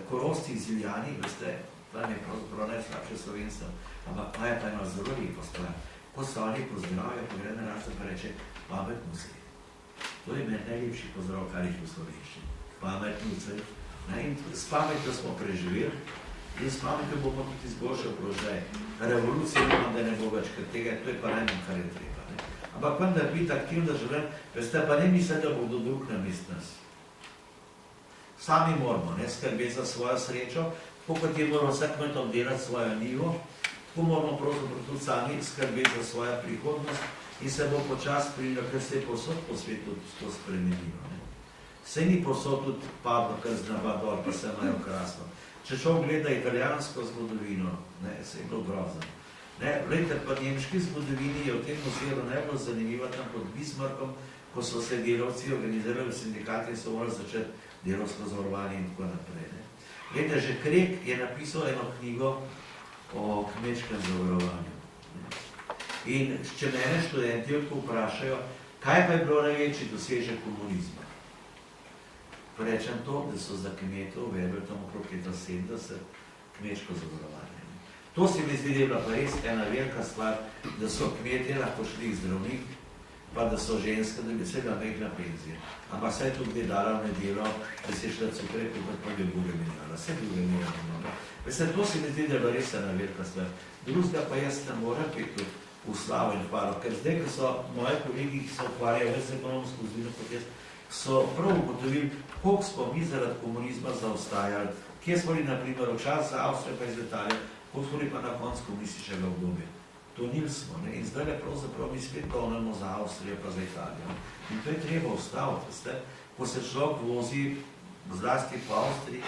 Korosti iz Iljani, veste, tam je pravzaprav najslabše slovenstvo, ampak Maja pa ima zelo lepo stvar. Ko se oni pozdravijo, pa gre na nas, pa reče, pamet musej. To je meni najlepši pozdrav, kar jih v slovenščini. Pamet musej. In s pametjo smo preživeli in s pametjo bomo tudi izboljšali položaj. Revolucija imam, da ne bo več, ker tega, to je pa najmanj, kar je treba. Ampak vendar biti aktivni državljan, veste, pa ne misli, da bo kdo drug namesto nas. Sami moramo skrbeti za svojo srečo, tako kot je moral vsak kmetom delati svojo njivo, tako moramo pravzaprav tudi sami skrbeti za svojo prihodnost in se bo počasi prililo, ker se je povsod po svetu to spremenilo. Se ni povsod tudi padlo, kar z neba dol, pa se imajo krasno. Če človek gleda italijansko zgodovino, se je bilo grozno. Glejte, pa nemški zgodovini je v tem oziru najbolj zanimiva tam pod Bismarckom, ko so se delavci organizirali v sindikati in so morali začeti delovsko zavarovanje in tako naprej. Glejte, že Krek je napisal eno knjigo o kmečkem zavarovanju. In če mene študenti vprašajo, kaj pa je bilo največji dosežek komunizma? Rečem to, da so za kmetov uvedli tam okrog 70 kmečko zavarovanje. To se mi zdi, da je bila pa res ena velika stvar, da so kmetje lahko šli zdravnik, pa da so ženske, da bi se ga mehla penzije. Ampak saj tudi bi dala v nedelo, da si šla cukre, kot pa bi druge menjala. Vse druge menjala. Veste, to se mi zdi, da je bila res ena velika stvar. Drugega pa jaz ne moram peti v slavo in hvalo, ker zdaj, ko so moji kolegi, ki so ukvarjali z ekonomsko zgodovino kot jaz, so prav ugotovili, koliko smo mi zaradi komunizma zaostajali, kje smo bili, na primer, v času Avstrije pa iz Italije, koliko smo bili pa na koncu komunističnega obdobja. Tonili smo, in zdaj le pravzaprav mi spet tonemo za Avstrijo pa za Italijo. In to je treba ustaviti, veste, ko se človek vozi zlasti po Avstriji,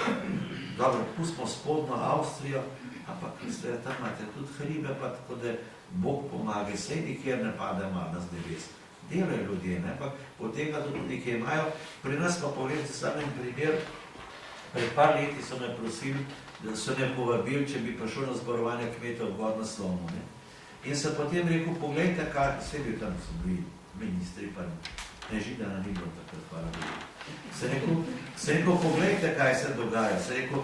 dobro, pustimo spodno Avstrijo, ampak veste, tam imate tudi hribe, pa tako da Bog pomaga, sej nikjer ne pade mana z nebes. Delajo ljudje, ampak od tega tudi nekaj imajo. Pri nas pa povedati samo en primer, pred par leti so me prosili, da so me povabili, če bi prišel na zborovanje kmetov v Gornjem Slomu. In sem potem rekel, poglejte, kaj vse bil tam so bili ministri, pa ne Židana ni bilo takrat, hvala Bogu. Se rekel, poglejte, kaj se dogaja. Se rekel,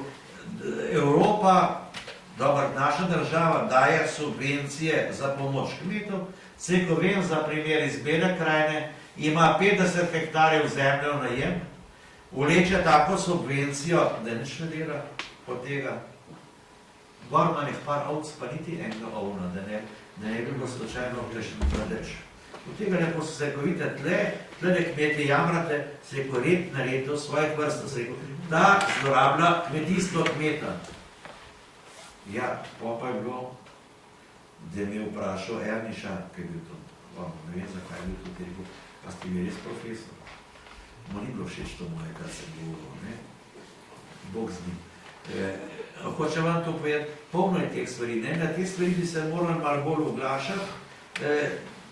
Evropa, dobro, naša država daje subvencije za pomoč kmetov. Se rekel, vem za primer iz Bele krajine, ima 50 hektarjev zemlje v najem, vleče tako subvencijo, da nič ne dela od tega. Gor imam jih par ovc, pa niti enega ovna, da ne bi bilo slučajno vklešen mladež. Od tega lepo se rekel, vidite, tle kmetje jamrate, se rekel, red naredil svojih vrst, se rekel, da zlorablja kmetijstvo kmeta. Ja, pa je bilo, da mi je vprašal Erniša, kaj je bil to, ne vem, zakaj je bil to, rekel, pa ste mi res profesor. Ni bilo všeč to moje, kar sem govoril, ne? Bog z njim. Hočem vam to povedati, polno je teh stvari, ne? Na te stvari bi se morali malo bolj oglašati,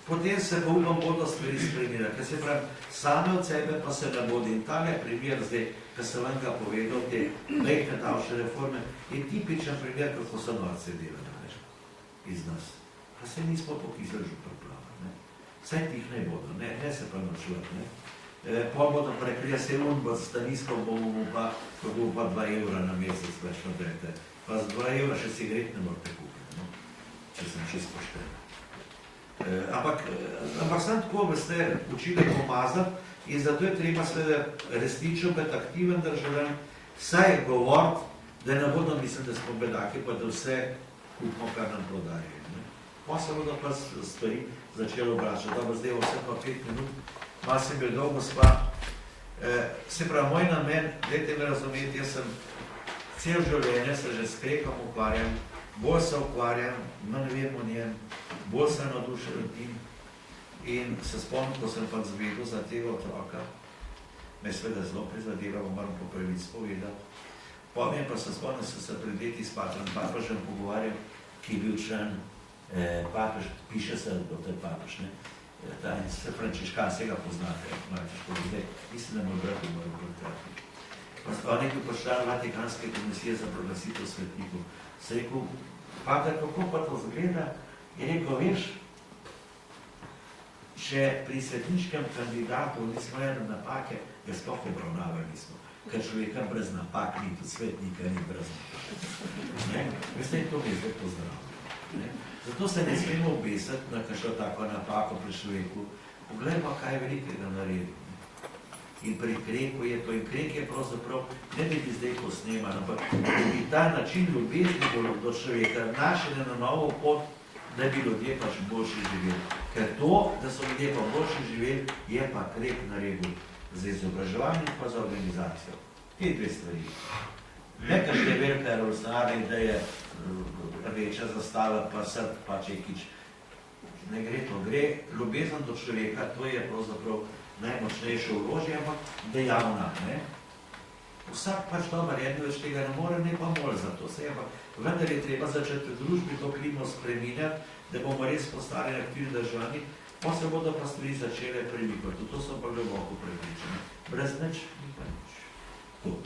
potem se pa upam bodo stvari spremenili, ker se pravi, same od sebe pa se ne bodo. In tale primer zdaj, kar sem vam ga povedal, te mehke davčne reforme, je tipičen primer, kako so norce delali iz nas. Pa se nismo pokizali že priplava, vsaj tih ne bodo, ne se pa načuvati, ne. Pol bodo prekrija se bo stanisko, bomo pa 2 evra na mesec več nadrete. Pa z 2 evra še cigaret ne morate kupiti, če sem čisto pošten. Ampak sem tako, veste, učili pomazati in zato je treba seveda resnično biti aktiven državljan, saj govoriti, da ne bodo mislim, da smo bedaki, pa da vse kupimo, kar nam prodajajo. Pa se bodo pa stvari začeli obračati. Dobro, zdaj vse pa 5 minut. Malo sem bil dolgo spa. Se pravi, moj namen, dajte me razumeti, jaz sem cel življenje se že s Krekom ukvarjam, bolj se ukvarjam, manj vem o njem, bolj sem navdušen nad njim in se spomnim, ko sem pa zvedel za tega otroka, me seveda zelo prizadeval, moram po pravici povedati. Pomem pa se spomnim, sem se pred leti s Patrom Papežem pogovarjal, ki je bil član Papež, piše se, da to je Papež, ne? Ta in se Frančiškan, vsega poznate, mislim, da moj brat je moj brat. Pa on je bil počlan Vatikanske komisije za proglasitev svetnikov. Se rekel, Pater, kako pa to zgleda? Je rekel, veš, če pri svetniškem kandidatu nismo eno napake, ga sploh obravnavali nismo. Ker človeka brez napak ni, tudi svetnika ni brez napak. Veste, to mi zdaj pozdravljam. Zato se ne smemo obesati na kakšno tako napako pri človeku. Poglejmo, kaj je velikega naredil. In pri Kreku je to. In Krek je pravzaprav, ne da bi zdaj posneman, ampak da bi ta način ljubezni do človeka našli na novo pot, da bi ljudje pač boljše živeli. Ker to, da so ljudje pa boljše živeli, je pa krep naredil za izobraževanje pa za organizacijo. Te dve stvari. Ne kažete velika revolucionarna ideja, rdeča zastava, pa srd, pa čekič. Ne gre to. Gre ljubezen do človeka, to je pravzaprav najmočnejše orožje, ampak dejavna. Ne? Vsak pač dober jedno več tega ne more, ne pa mol za to. Vendar je treba začeti v družbi to klimo spreminjati, da bomo res postali aktivni državljani, pa se bodo pa stvari začele premikati. To so pa globoko prepričane. Brez nič, ni pa nič. To.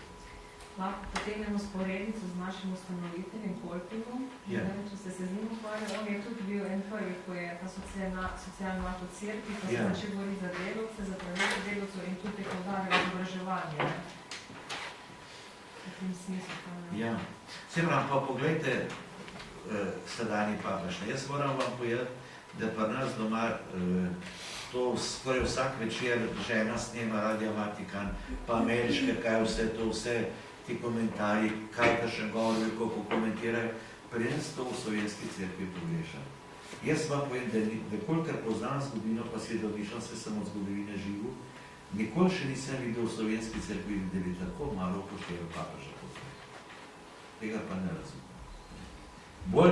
Lahko potegnemo sporednico z našim ustanoviteljem Kolpingom.
Ja.
Če ste se z njim ukvarjali, on je tudi bil en prvi, ko je ta socialna akt v cerkvi, ko se
Ja.
začel boriti za delavce, za pravice delavcev in tudi poudarjal izobraževanje. V tem smislu.
Ja. Se pravi, pa poglejte, sedanji papež. Jaz moram vam povedati, da pa nas doma to skoraj vsak večer žena snema Radio Vatikan, pa ameriške, kaj vse to, vse ti komentarji, kaj pa še govorijo, kako komentirajo, pri nas to v Slovenski cerkvi pogreša. Jaz vam povem, da kolikor poznam zgodovino, pa si domišljam se samo zgodovine živu, nikoli še nisem videl v Slovenski cerkvi, da bi tako malo upošteval papeža. Tega pa ne razumem. Bolj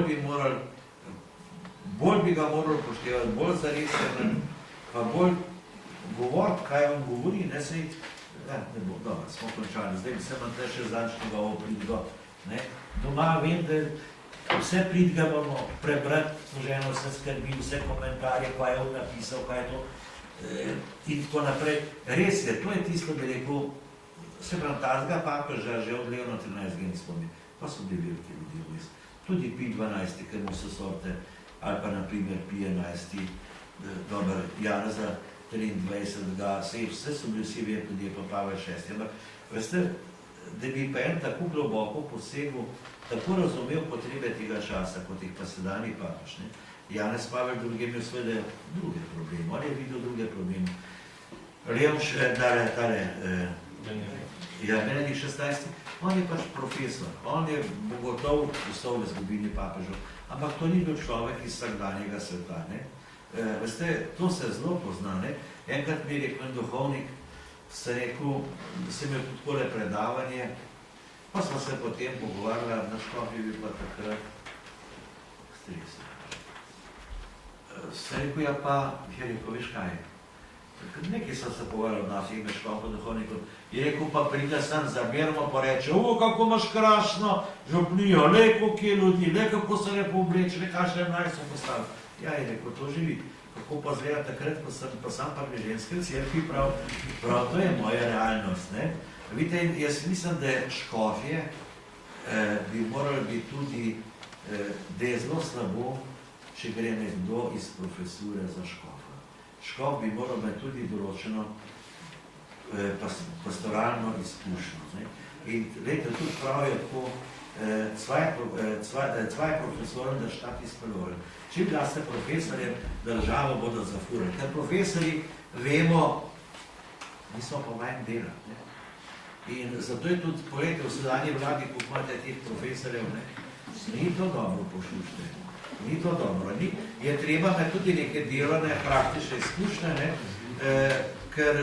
bi ga morali upoštevati, bolj zaresen, pa bolj govoriti, kaj on govori, ne sej, ne bo, dobro, smo končali, zdaj bi se vam te še zančnega ovo pridgo. Doma vem, da vse pridga bomo prebrati, ženo vse skrbi, vse komentarje, kaj je on napisal, kaj je to, in tako naprej. Res je, to je tisto, bi rekel, se pravi, tazga papeža že od Leona 13. ne spomni, pa so bili veliki ljudi v mestu. Tudi Pi 12, ker mu so sorte, ali pa naprimer Pi 11, dober, Janeza 23, vse so bili vsi veliki ljudje, pa Pavel 6. Ampak, veste, da bi pa en tako globoko posegel, tako razumel potrebe tega časa, kot jih pa sedanji papež. Janez Pavel II. Je imel svede druge probleme, on je videl druge probleme. Leonš, Benedikt 16. On je pač profesor, on je gotov postal v zgodovini papežev, ampak to ni bil človek iz vsakdanjega sveta. Veste, to se zelo pozna. Enkrat mi je rekel en duhovnik, se rekel, sem imel tudi takole predavanje, pa smo se potem pogovarjali, na škofi bi pa takrat stresno. Se rekel, ja pa, je rekel, veš kaj, nekaj sem se pogovarjal od nas, ime škofa duhovnikov, je rekel, pa pride sem za Bermo, pa reče, kako imaš krasno župnijo, le koliko je ljudi, le kako se lepo obleče, le kakšne mlaj so postavili. Ja, je rekel, to živi. Kako pa zgleda takrat, ko sem pa sam pa v ženske cerkvi, prav, to je moja realnost. Vidite, jaz mislim, da škofje bi morali biti tudi, da je zelo slabo, če gre nekdo iz profesure za škofa. Škof bi moral imeti tudi določeno pastoralno izkušnjo. In leta tudi pravijo tako, zwei Profesoren der Stadt ist verloren. Če bi ste profesorjem, državo bodo zafurali. Ker profesori vemo, mi smo pa manj delati. In zato je tudi, pogledajte, v sedanji vladi, ko imate teh profesorjev, ni to dobro poslušati. Ni to dobro. Je treba me tudi neke delovne, praktične izkušnje, ker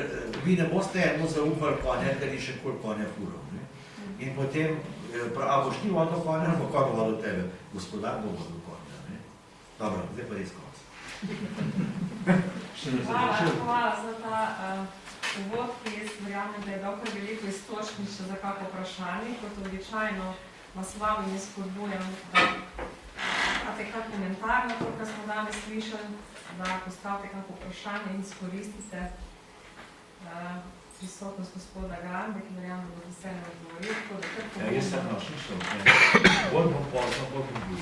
vi ne boste eno zaupali konja, ker ni še koliko konja furov. In potem, a boš ti vodil konja, ali bo konj vodil tebe? Gospodar bo vodil konja. Dobro, zdaj pa res konc.
Hvala za ta uvod, ki jaz verjamem, da je dobro veliko iztočnišče za kako vprašanje, kot običajno vas vabim in spodbujam, da imate kak komentar na to, kar smo danes slišali, da postavite kako vprašanje in izkoristite prisotnost gospoda Grande, ki verjamem, da bo vse ne odgovoril.
Jaz sem nočni šel. Bolj bom pozno, bolj bom bil.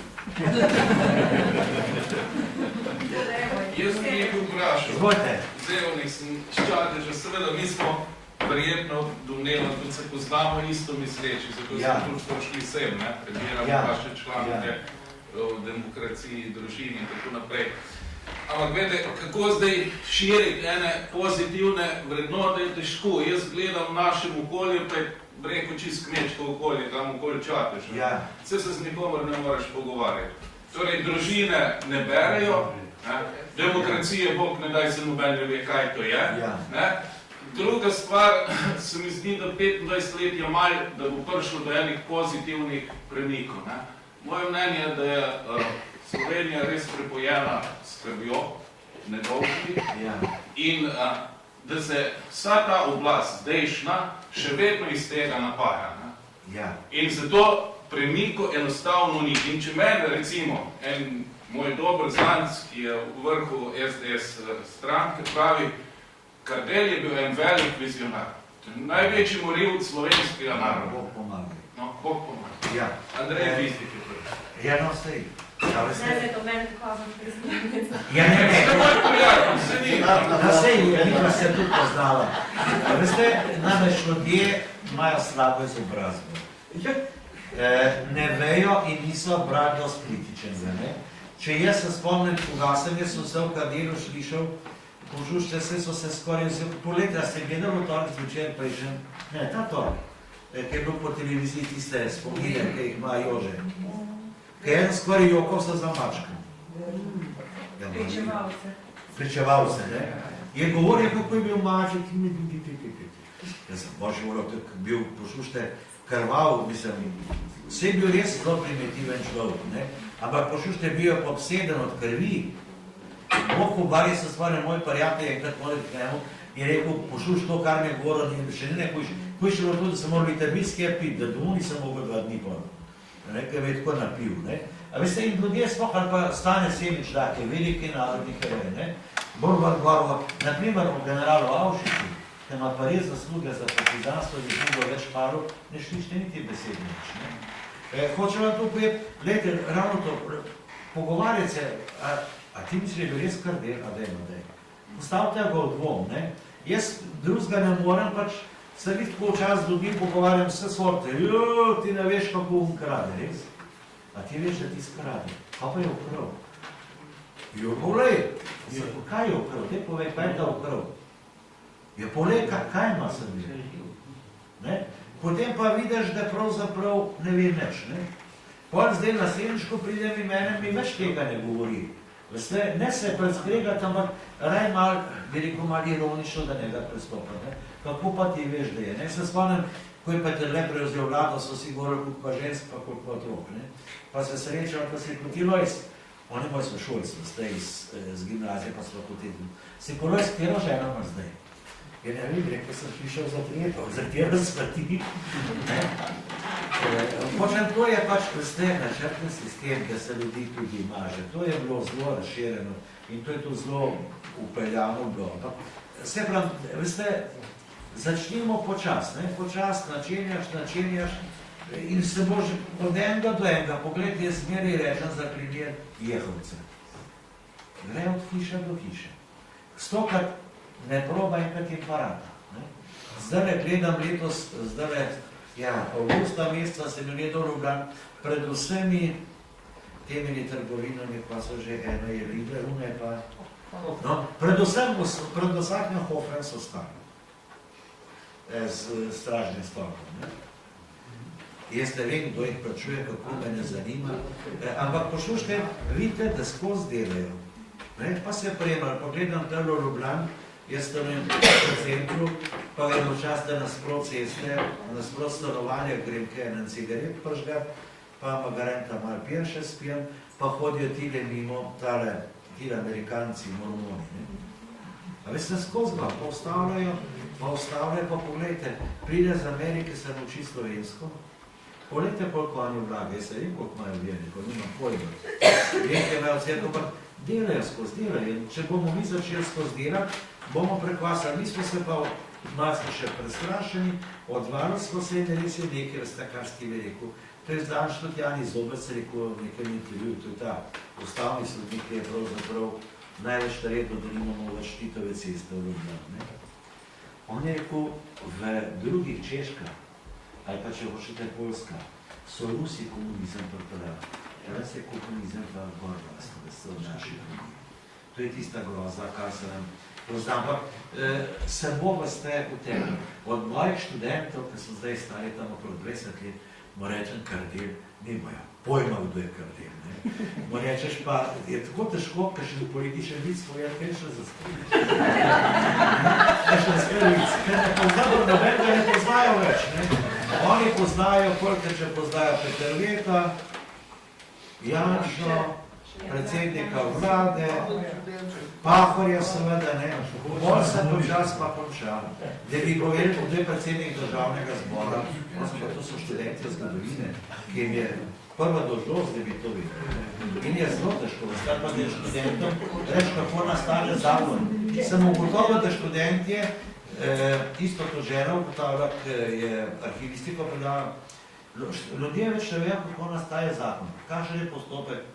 Jaz sem nekaj vprašal.
Zvojte.
Zdaj, sem ščateža, seveda, mi smo verjetno domnevno, tudi se poznamo isto misleči, zato smo tudi prišli sem, prebiramo vaše članke o demokraciji, družini in tako naprej. Ampak gledajte, kako zdaj širiti ene pozitivne vrednote je težko. Jaz gledam v našem okolju, pa je rekel čist kmečko okolje, tam okolje Čateža. Vse se z nikomer ne moreš pogovarjati. Torej, družine ne berejo, ne? Demokracije, Bog ne daj se noben ne ve, kaj to je. Ne? Druga stvar, se mi zdi, da 25 let je malo, da bo prišlo do enih pozitivnih premikov. Ne? Moje mnenje je, da je Slovenija res prepojena s krvjo, nedolžni, in da se vsa ta oblast, zdajšnja, še vedno iz tega napaja. Ne? In zato premiko enostavno ni. In če mene, recimo, en moj dober znanc, ki je v vrhu SDS stranke, pravi, Kardelj je bil en velik vizionar. Največji morilc slovenskega naroda.
Bog pomaga.
No, Bog pomaga. Andrej Vizdik je prvi.
Ja, no, sej.
Ne, to meni pokazam priznanje.
Ja, ne.
Ste moj prijatelj, se ni.
Na sej, vidva se tudi poznala. Veste, namreč ljudje imajo slabo izobrazbo. Ne vejo in niso brali dosti kritičen. Če jaz se spomnim, koga sem jaz vse v Kardelju slišal, Požušte se so se skoraj poletja ste gledali v torek zvečer, pa je že, ne, ta torek, ki je bil po televiziji tiste spomine, ki jih ima Jože. Ki je en skoraj jokal se za mačka.
Pričevalce.
Pričevalce, ne. Je govoril, kako je bil maček in jaz sem božji volil, tako bil, Požušte, krval, mislim, vse je bil res zelo primitiven človek, ne. Ampak Požušte bil obseden od krvi. Bog Bari se stvaril moj prijatelj, enkrat model k njemu, in je rekel, pošuš to, kar mi je govoril, in še ne kuš. Kuš je bilo tudi, da sem moral vitaminske piti, da domu nisem mogel 2 dni pol. Ker me je tako napil, ne. A veste, in ljudje sploh, ali pa Stane Semič, take, velike narodni heroji, ne. Borba Gorova, naprimer v generalu Avšiču, ki ima pa res zasluge za partizanstvo, da je bilo več parov, ne šlište niti besed nič, ne. Hočem vam to povedati, gledajte, ravno to, pogovarjati se, a ti misli, da je bil res Kardelj, a daj. Postavite ga v dvom, ne. Jaz drugega ne morem, pač se videti, ko včas ljudi pogovarjam vse sorte. Ti ne veš, kako krade, res. A ti veš, da ti skrade. Kaj pa je ukral? Povej, kaj je ukral? Te povej, kaj je ta ukral? Povej, kaj ima Srbija? Potem pa vidiš, da pravzaprav ne ve nič, ne. Potem zdaj na Semičko pridem in mi več tega ne govori. Veste, ne se predskregati, ampak raj malo, bi rekel, malo ironično, da ne ga prestopa. Kako pa ti veš, da je? Ne se spomnim, ko je pa te le prevzel vlado, so si govorili, koliko pa žensk, pa koliko pa otrok. Pa se srečal, pa si kot Ilojs. Oni moj smo šolci, zdaj z gimnazije, pa smo kot edno. Si Ilojs, katero ženo imaš zdaj? Je ne vidi, rekel sem prišel za trijeto, za katero smrti. Počem, to je pač presteg načrtni sistem, ki se ljudi tudi maže. To je bilo zelo razširjeno in to je tudi zelo upeljano bilo. Se pravi, veste, začnimo počas, ne? Počas načenjaš in se boš od enega do enega, pogled, jaz zmeri rečem za primer Jehovce. Gre od hiše do hiše. Stokrat ne proba enkrat je parata. Zdaj gledam letos, avgusta meseca sem gledal Ljubljan, pred vsemi temi trgovinami, pa so že eno je Lidl, une pa... No, predvsem, pred vsakim Hofren so stali. Z stražnim stolkom. Jaz ne vem, kdo jih plačuje, kako me ne zanima. Ampak poslušajte, vidite, da skozi delajo. Pa se prejemali, pa gledam telo Ljubljan, jaz tam vem v centru, pa eno čas, da nasprot ceste, nasprot stanovanja, grem kaj na cigaret pržgat, pa magarenta malo pijem, še spijem, pa hodijo tile mimo, tile Amerikanci, mormoni. A veste, skozi ga, pa ustavljajo, pa pogledajte, pride z Amerike, se nauči slovensko, pogledajte, koliko oni vlaga, jaz se vem, koliko imajo vjernikov, nimam pojma. Vem, kaj imajo cerko, pa delajo skozi, delajo. Če bomo mi začeli skozi delati, bomo prekvasali. Mi smo se pa malo še prestrašeni, odvarali smo se in res je nekaj, veste, kar ste mi rekel. To je zdaj tudi Jani Zobec rekel v nekem intervjuju, to je ta ustavni sodnik, ki je pravzaprav največ naredil, da nimamo več Titove ceste v Ljubljani. On je rekel, v drugih Češkah, ali pa če hočete Poljska, so Rusi komunizem pripeljali. Jaz je komunizem pa gorvast, da so naši ljudi. To je tista groza, kar se nam poznam. Ampak samo ste v tem. Od mojih študentov, ki so zdaj stari tam okrog 20 let, mu rečem Kardelj, nimajo pojma, kdo je Kardelj. Mu rečeš pa, je tako težko, ker še političen vic povedati, kaj še zastriš. Kaj še zastriš, ker ne poznajo, noben ga ne poznajo več. Oni poznajo, koliko če poznajo Peterleta, Janšo, predsednika vlade, Pahorja seveda, bolj se počas pa konča. Da bi povedali, kdo je predsednik državnega zbora, to so študenti zgodovine, ki jim je prva dolžnost, da bi to videli. In je zelo težko, vstaj pa da je študentom, reč, kako nastane zakon. Sem ugotovil, da študentje, isto to žena ugotavlja, ker je arhivistiko predala, ljudje več ne vejo, kako nastaje zakon, kakšen je postopek.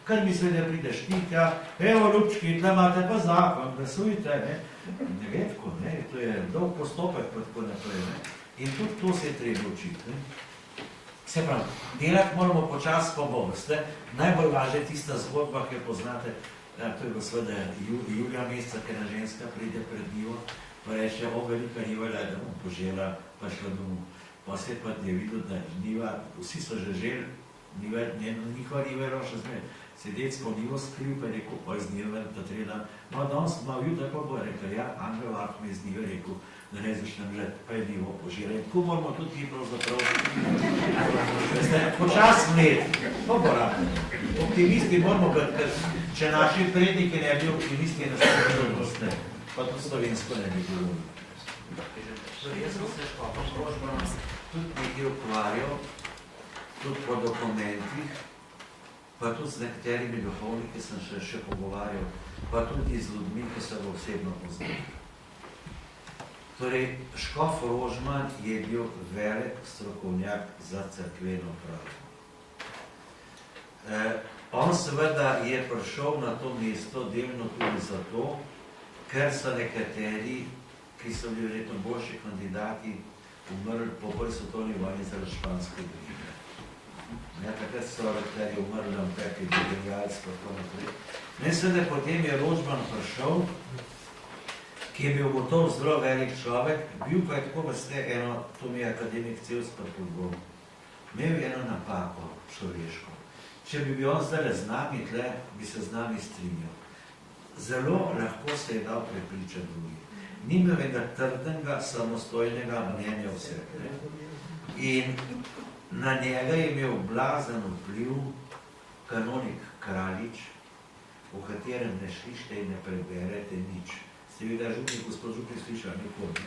Kar misli, da prideš ti tja, evo ljubčki, tle imate pa zakon, glasujte, ne vedko, to je dolg postopek, pa tako naprej. In tudi to se je treba učiti. Se pravi, delati moramo počas pa bo, veste, najbolj važna je tista zgodba, ki jo poznate, to je seveda julija meseca, ker ena ženska pride pred njo, pa reče, o, velika njiva, da bom požela, pa šla domov. Pa se pa je videl, da njiva, vsi so že želi, njihova njiva je roša zmer. Sedec po njivo skriv, pa je rekel, pa iz njive, da treba, no, danes malo jutro, pa bo rekel, ja, Angel Vart mi iz njive rekel, da ne začnem že, pa je njivo požela. In tako moramo tudi mi pravzaprav, počas mleti, to bo rado. Optimisti moramo biti, ker če naši predniki ne bi optimisti, ne smo podobnosti, pa tudi slovensko ne bi bilo. Jaz sem se škopom prožbam tudi nekaj ukvarjal, tudi po dokumentih, pa tudi z nekaterimi duhovniki sem še pogovarjal, pa tudi z ljudmi, ki so ga osebno poznali. Torej, škof Rožman je bil velik strokovnjak za cerkveno pravo. On seveda je prišel na to mesto delno tudi zato, ker so nekateri, ki so bili verjetno boljši kandidati, umrli po prvi svetovni vojni zaradi španske gripe. Takrat so rekli, umrli nam peki degenjalci, pa tako naprej. Seveda potem je Rožman prišel, ki je bil gotov zelo velik človek, bil pa je tako veste eno, to mi je akademik Cevs pa podbol, imel je eno napako človeško. Če bi bil on zdaj z nami tle, bi se z nami strinjal. Zelo lahko se je dal prepričati drugi. Ni imel enega trdnega, samostojnega mnenja vse. In na njega je imel blazen vpliv kanonik Kraljič, v katerem ne šlište in ne preberete nič. Ste vi da župnik, gospod župnik slišal, nikoli.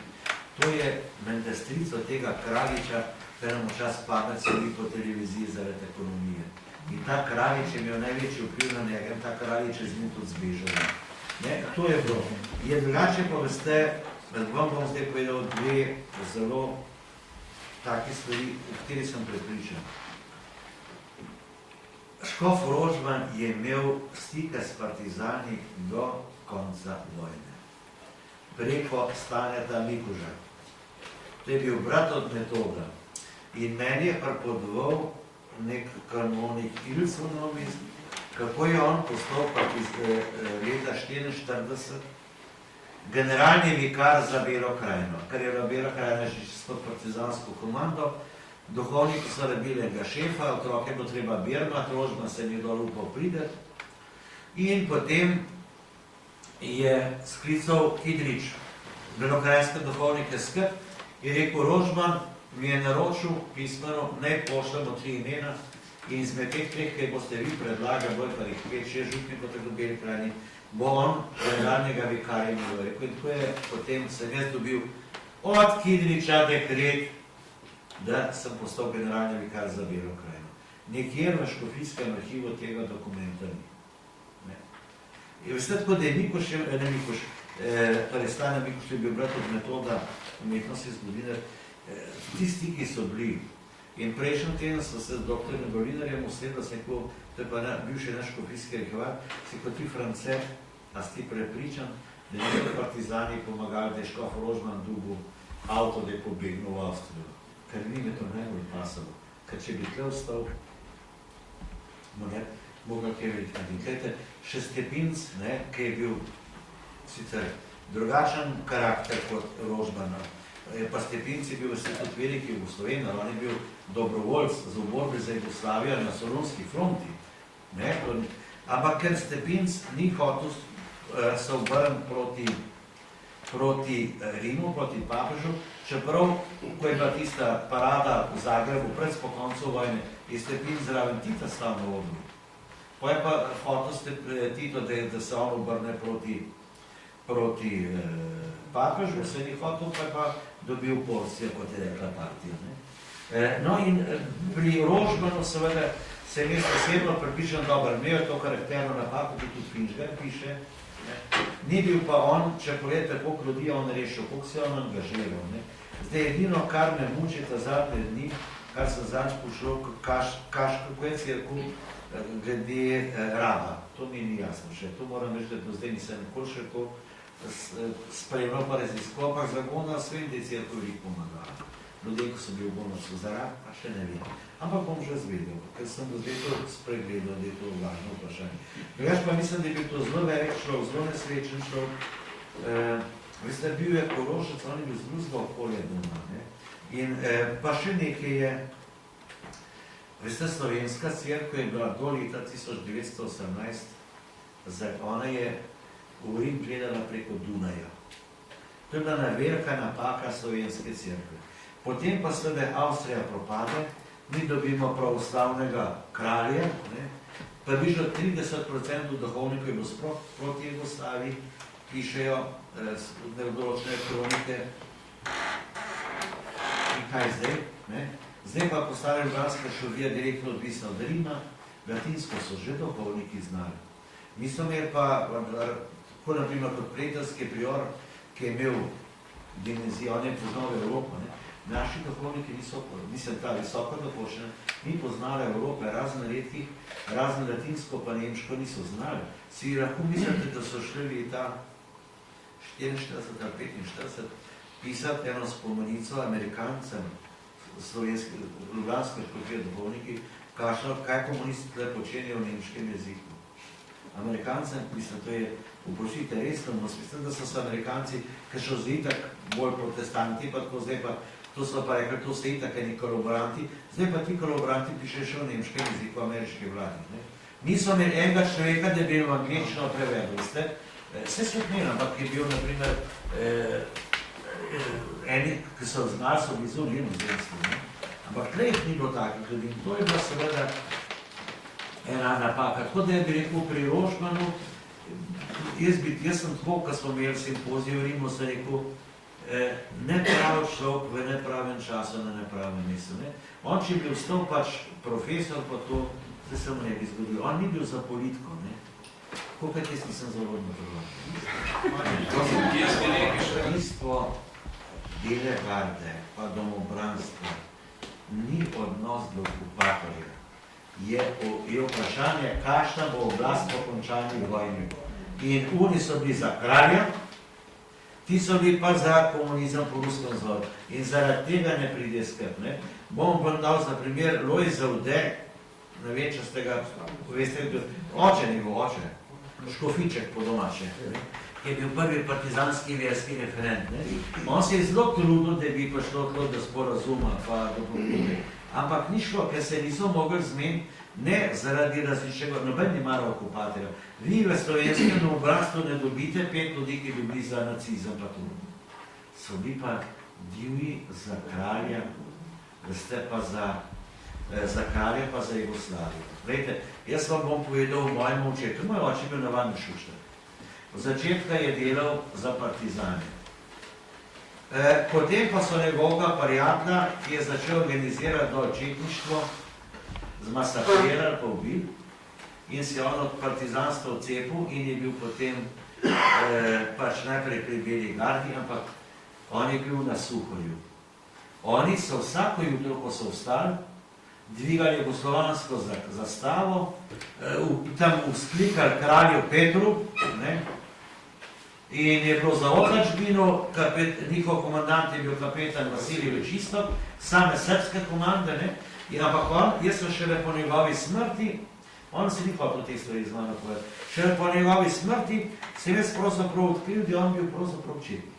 To je mendestrico tega Kraljiča, ker nam včas pamet sedi po televiziji zaradi ekonomije. In ta Kraljič je imel največji vpliv na njega in ta Kraljič je z njim tudi zbežal. To je bilo. Je drugače pa veste, vam bom zdaj povedal dve zelo take stvari, v kateri sem prepričan. Škof Rožman je imel stike s partizani do konca vojne. Preko Staneta Mikuža. To je bil brat od Metoda. In meni je pripodoval nek kanonik Ilc v Novi Mestu, kako je on postal iz leta 1944 generalni vikar za Belo krajino, ker je bila Bela krajina že čisto partizansko komando, duhovniki so rabili enega šefa, otroke bo treba birmati, Rožman se ni dol upal prideti. In potem je sklical Kidrič, belokrajinske duhovnike skrb, in rekel, Rožman mi je naročil pismeno, naj pošljamo 3 imena, in izmed teh 3, ki boste vi predlagali, bolj pa jih 5-6 župnikov tako v Beli krajini, bo on generalnega vikarja imel. In tako je potem sem jaz dobil od Kidriča dekret, da sem postal generalni vikar za Belo krajino. Nekjer v škofijskem arhivu tega dokumenta ni. Veste tako, da je Mikuš, torej Stane Mikuš je bil brat od Metoda, umetnosti zgodovinar, tisti, ki so bili. In prejšnji teden so se z doktorjem Golinarjem usedla, to je pa bivši naš škofijski arhivar, si kot ti France, a si ti prepričan, da niso partizani pomagali, da je škof Rožman dobil avto, da je pobegnil v Avstrijo. Ker ni me to najbolj pasalo. Ker če bi tle ostal, mogel kaj veliko narediti. Še Stepinc, ki je bil sicer drugačen karakter kot Rožman, pa Stepinc je bil vse tudi veliki Jugoslovenar, on je bil dobrovoljc za borbi za Jugoslavijo na Solunski fronti. Ne? Ampak ker Stepinc ni hotel se obrniti proti Rimu, proti papežu, čeprav, ko je bila tista parada v Zagrebu pred po koncu vojne, je Stepinc zraven Tita stal na odru. Pa je pa hotel Tito, da se on obrne proti papežu, se ni hotel, pa je pa dobil porcijo, kot je rekla partija. No in pri Rožmanu seveda se je osebno pripišen dober, imel to karakterno napako, ki tudi Finžgar piše. Ni bil pa on, če povedete, koliko ljudi je on rešil, koliko se je on angažiral. Zdaj, edino, kar me muči ta zadnje dni, kar sem zadnjič pošel, kako je cirkul glede Raba. To mi ni jasno še. To moram reči, da do zdaj nisem nikoli še to spremljal pa raziskoval, ampak zagonal svem, da je cirkul veliko pomagala. Ljudje, ko so bili v Gonovcu za Rab, pa še ne vem. Ampak bom že zvedel, ker sem do zdaj to spregledal, da je to važno vprašanje. Drugač pa mislim, da je bil to zelo velik človek, zelo nesrečen človek. Veste, bil je Korošec, on je bil z drugega okolja doma. In pa še nekaj je, veste, slovenska cerkev je bila do leta 1918, ona je v Rim gledala preko Dunaja. To je bila velika napaka slovenske cerkve. Potem pa seveda Avstrija propade, mi dobimo pravoslavnega kralja, približno 30% duhovnikov je bilo sploh proti Jugoslaviji, pišejo določene kronike. In kaj zdaj? Zdaj pa postala ljubljanska šolija direktno odvisna od Rima, latinsko so že duhovniki znali. Mi smo imeli pa, tako naprimer kot prijateljski prior, ki je imel dimenzijo, on je poznal Evropo. Naši duhovniki niso, mislim, ta visoko dopočene, ni poznali Evrope, razen redkih, razen latinsko pa nemško niso znali. Si lahko mislite, da so šli leta 44 ali 45 pisati eno spomenico Amerikancem, ljubljanske škofije duhovniki, kaj komunisti tle počenjajo v nemškem jeziku. Amerikancem, mislim, to je, uprošite resno, mislim, da so se Amerikanci, ker so zdaj itak bolj protestanti, pa tako zdaj pa, to so pa rekli, to ste itak eni kolaboranti, zdaj pa ti kolaboranti piše še v nemškem jeziku ameriške vladi. Niso imeli enega človeka, da bi v angliščino prevedel, veste? Vse so imeli, ampak je bil, naprimer, eni, ki so znali, so bili zelo njenozemstvi. Ampak tle jih ni bilo takih ljudi. To je bila seveda ena napaka. Tako da je bi rekel pri Rožmanu, jaz sem tako, ko smo imeli simpozijo v Rimu, sem rekel, neprav človek v nepravem času na nepravem mestu. On, če je bil vstal pač profesor, pa to se mu ne bi zgodilo. On ni bil za politiko. Koliko jaz nisem zavodno prvo. Bistvo dele garde, pa domobranstva, ni odnos do okupatorja. Je vprašanje, kakšna bo oblast po končanju vojne. In oni so bili za kralja, ti so bili pa za komunizem po ruskem zvodu. In zaradi tega ne pride skrb. Bom vam dal za primer Lojze Ude, ne vem, če ste ga, veste, oče njegov oče, Škofiček po domače, ki je bil prvi partizanski verski referent. On se je zelo trudil, da bi prišlo do sporazuma, pa do pogodbe. Ampak ni šlo, ker se niso mogli zmeniti, ne zaradi različnega, noben ni mara okupatorja. Vi v slovenskem obrazstvu ne dobite 5 ljudi, ki bi bili za nacizem, pa tu. So bili pa divji za kralja, veste pa za kralja pa za Jugoslavijo. Vejte, jaz vam bom povedal o mojem očetu. Moj oče je bil navadni šuštar. V začetka je delal za partizane. Potem pa so njegovega prijatelja, ki je začel organizirati dolčetništvo, zmasakrirali pa ubil in se je on od partizanstva odcepil in je bil potem pač najprej pri Beli gardi, ampak on je bil na Suhorju. Oni so vsako jutro, ko so vstali, dvigali jugoslovansko zastavo, tam vzklikali kralju Petru, in je bilo za odločbino, njihov komandant je bil kapetan Vasilij Čistok, same srpske komande, ampak on, jaz sem šele po njegovi smrti, on se ni hotel te stvari z mano povedati, šele po njegovi smrti sem jaz pravzaprav odkril, da on bil pravzaprav četnik.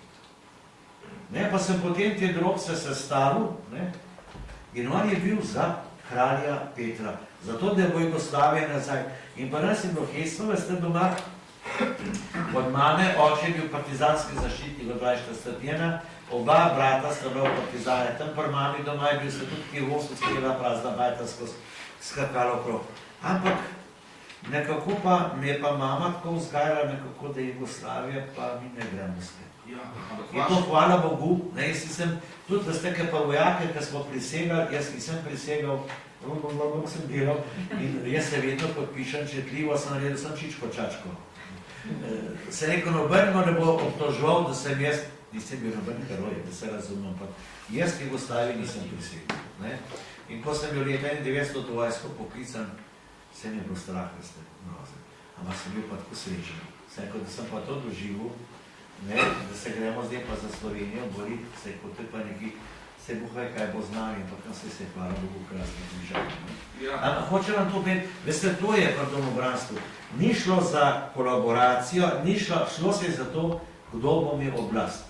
Ne, pa sem potem te drobce sestavil, ne, in on je bil za kralja Petra, zato da bo Jugoslavija nazaj. In pa nas je bilo hecno, veste doma, od mame, oče je bil partizanski zaščitnik od 20 oba brata sta bila partizane, tam pri mami doma je bil se tudi Kivovsko, ki je bila prazna bajta skozi skakalo krov. Ampak nekako pa me je pa mama tako vzgajala nekako, da Jugoslavija pa mi ne gremo spet.
Ja,
In to hvala Bogu, ne, jaz sem tudi veste, pa vojake, ki smo prisegali, jaz nisem prisegal, sem delal in jaz se vedno podpišem, četljivo sem naredil, sem čičko čačko. Se rekel, nobenimo ne bo obtožval, da sem jaz, nisem bil noben heroj, da se razumem, pa jaz v Jugoslaviji nisem prisegal. Ne. In ko sem bil leta 1900 vojsko poklican, se mi je bilo strah, veste, grozen. Ampak sem bil pa tako srečen. Vsako, da sem pa to doživel, ne, da se gremo zdaj pa za Slovenijo boriti, se kot je pa neki, se buhaj kaj bo znal in pa kam se je hvala Bogu krasno križal.
Ja.
Ampak hoče vam to biti, veste, to je pri domobranstvu. Ni šlo za kolaboracijo, šlo se je za to, kdo bo imel oblast.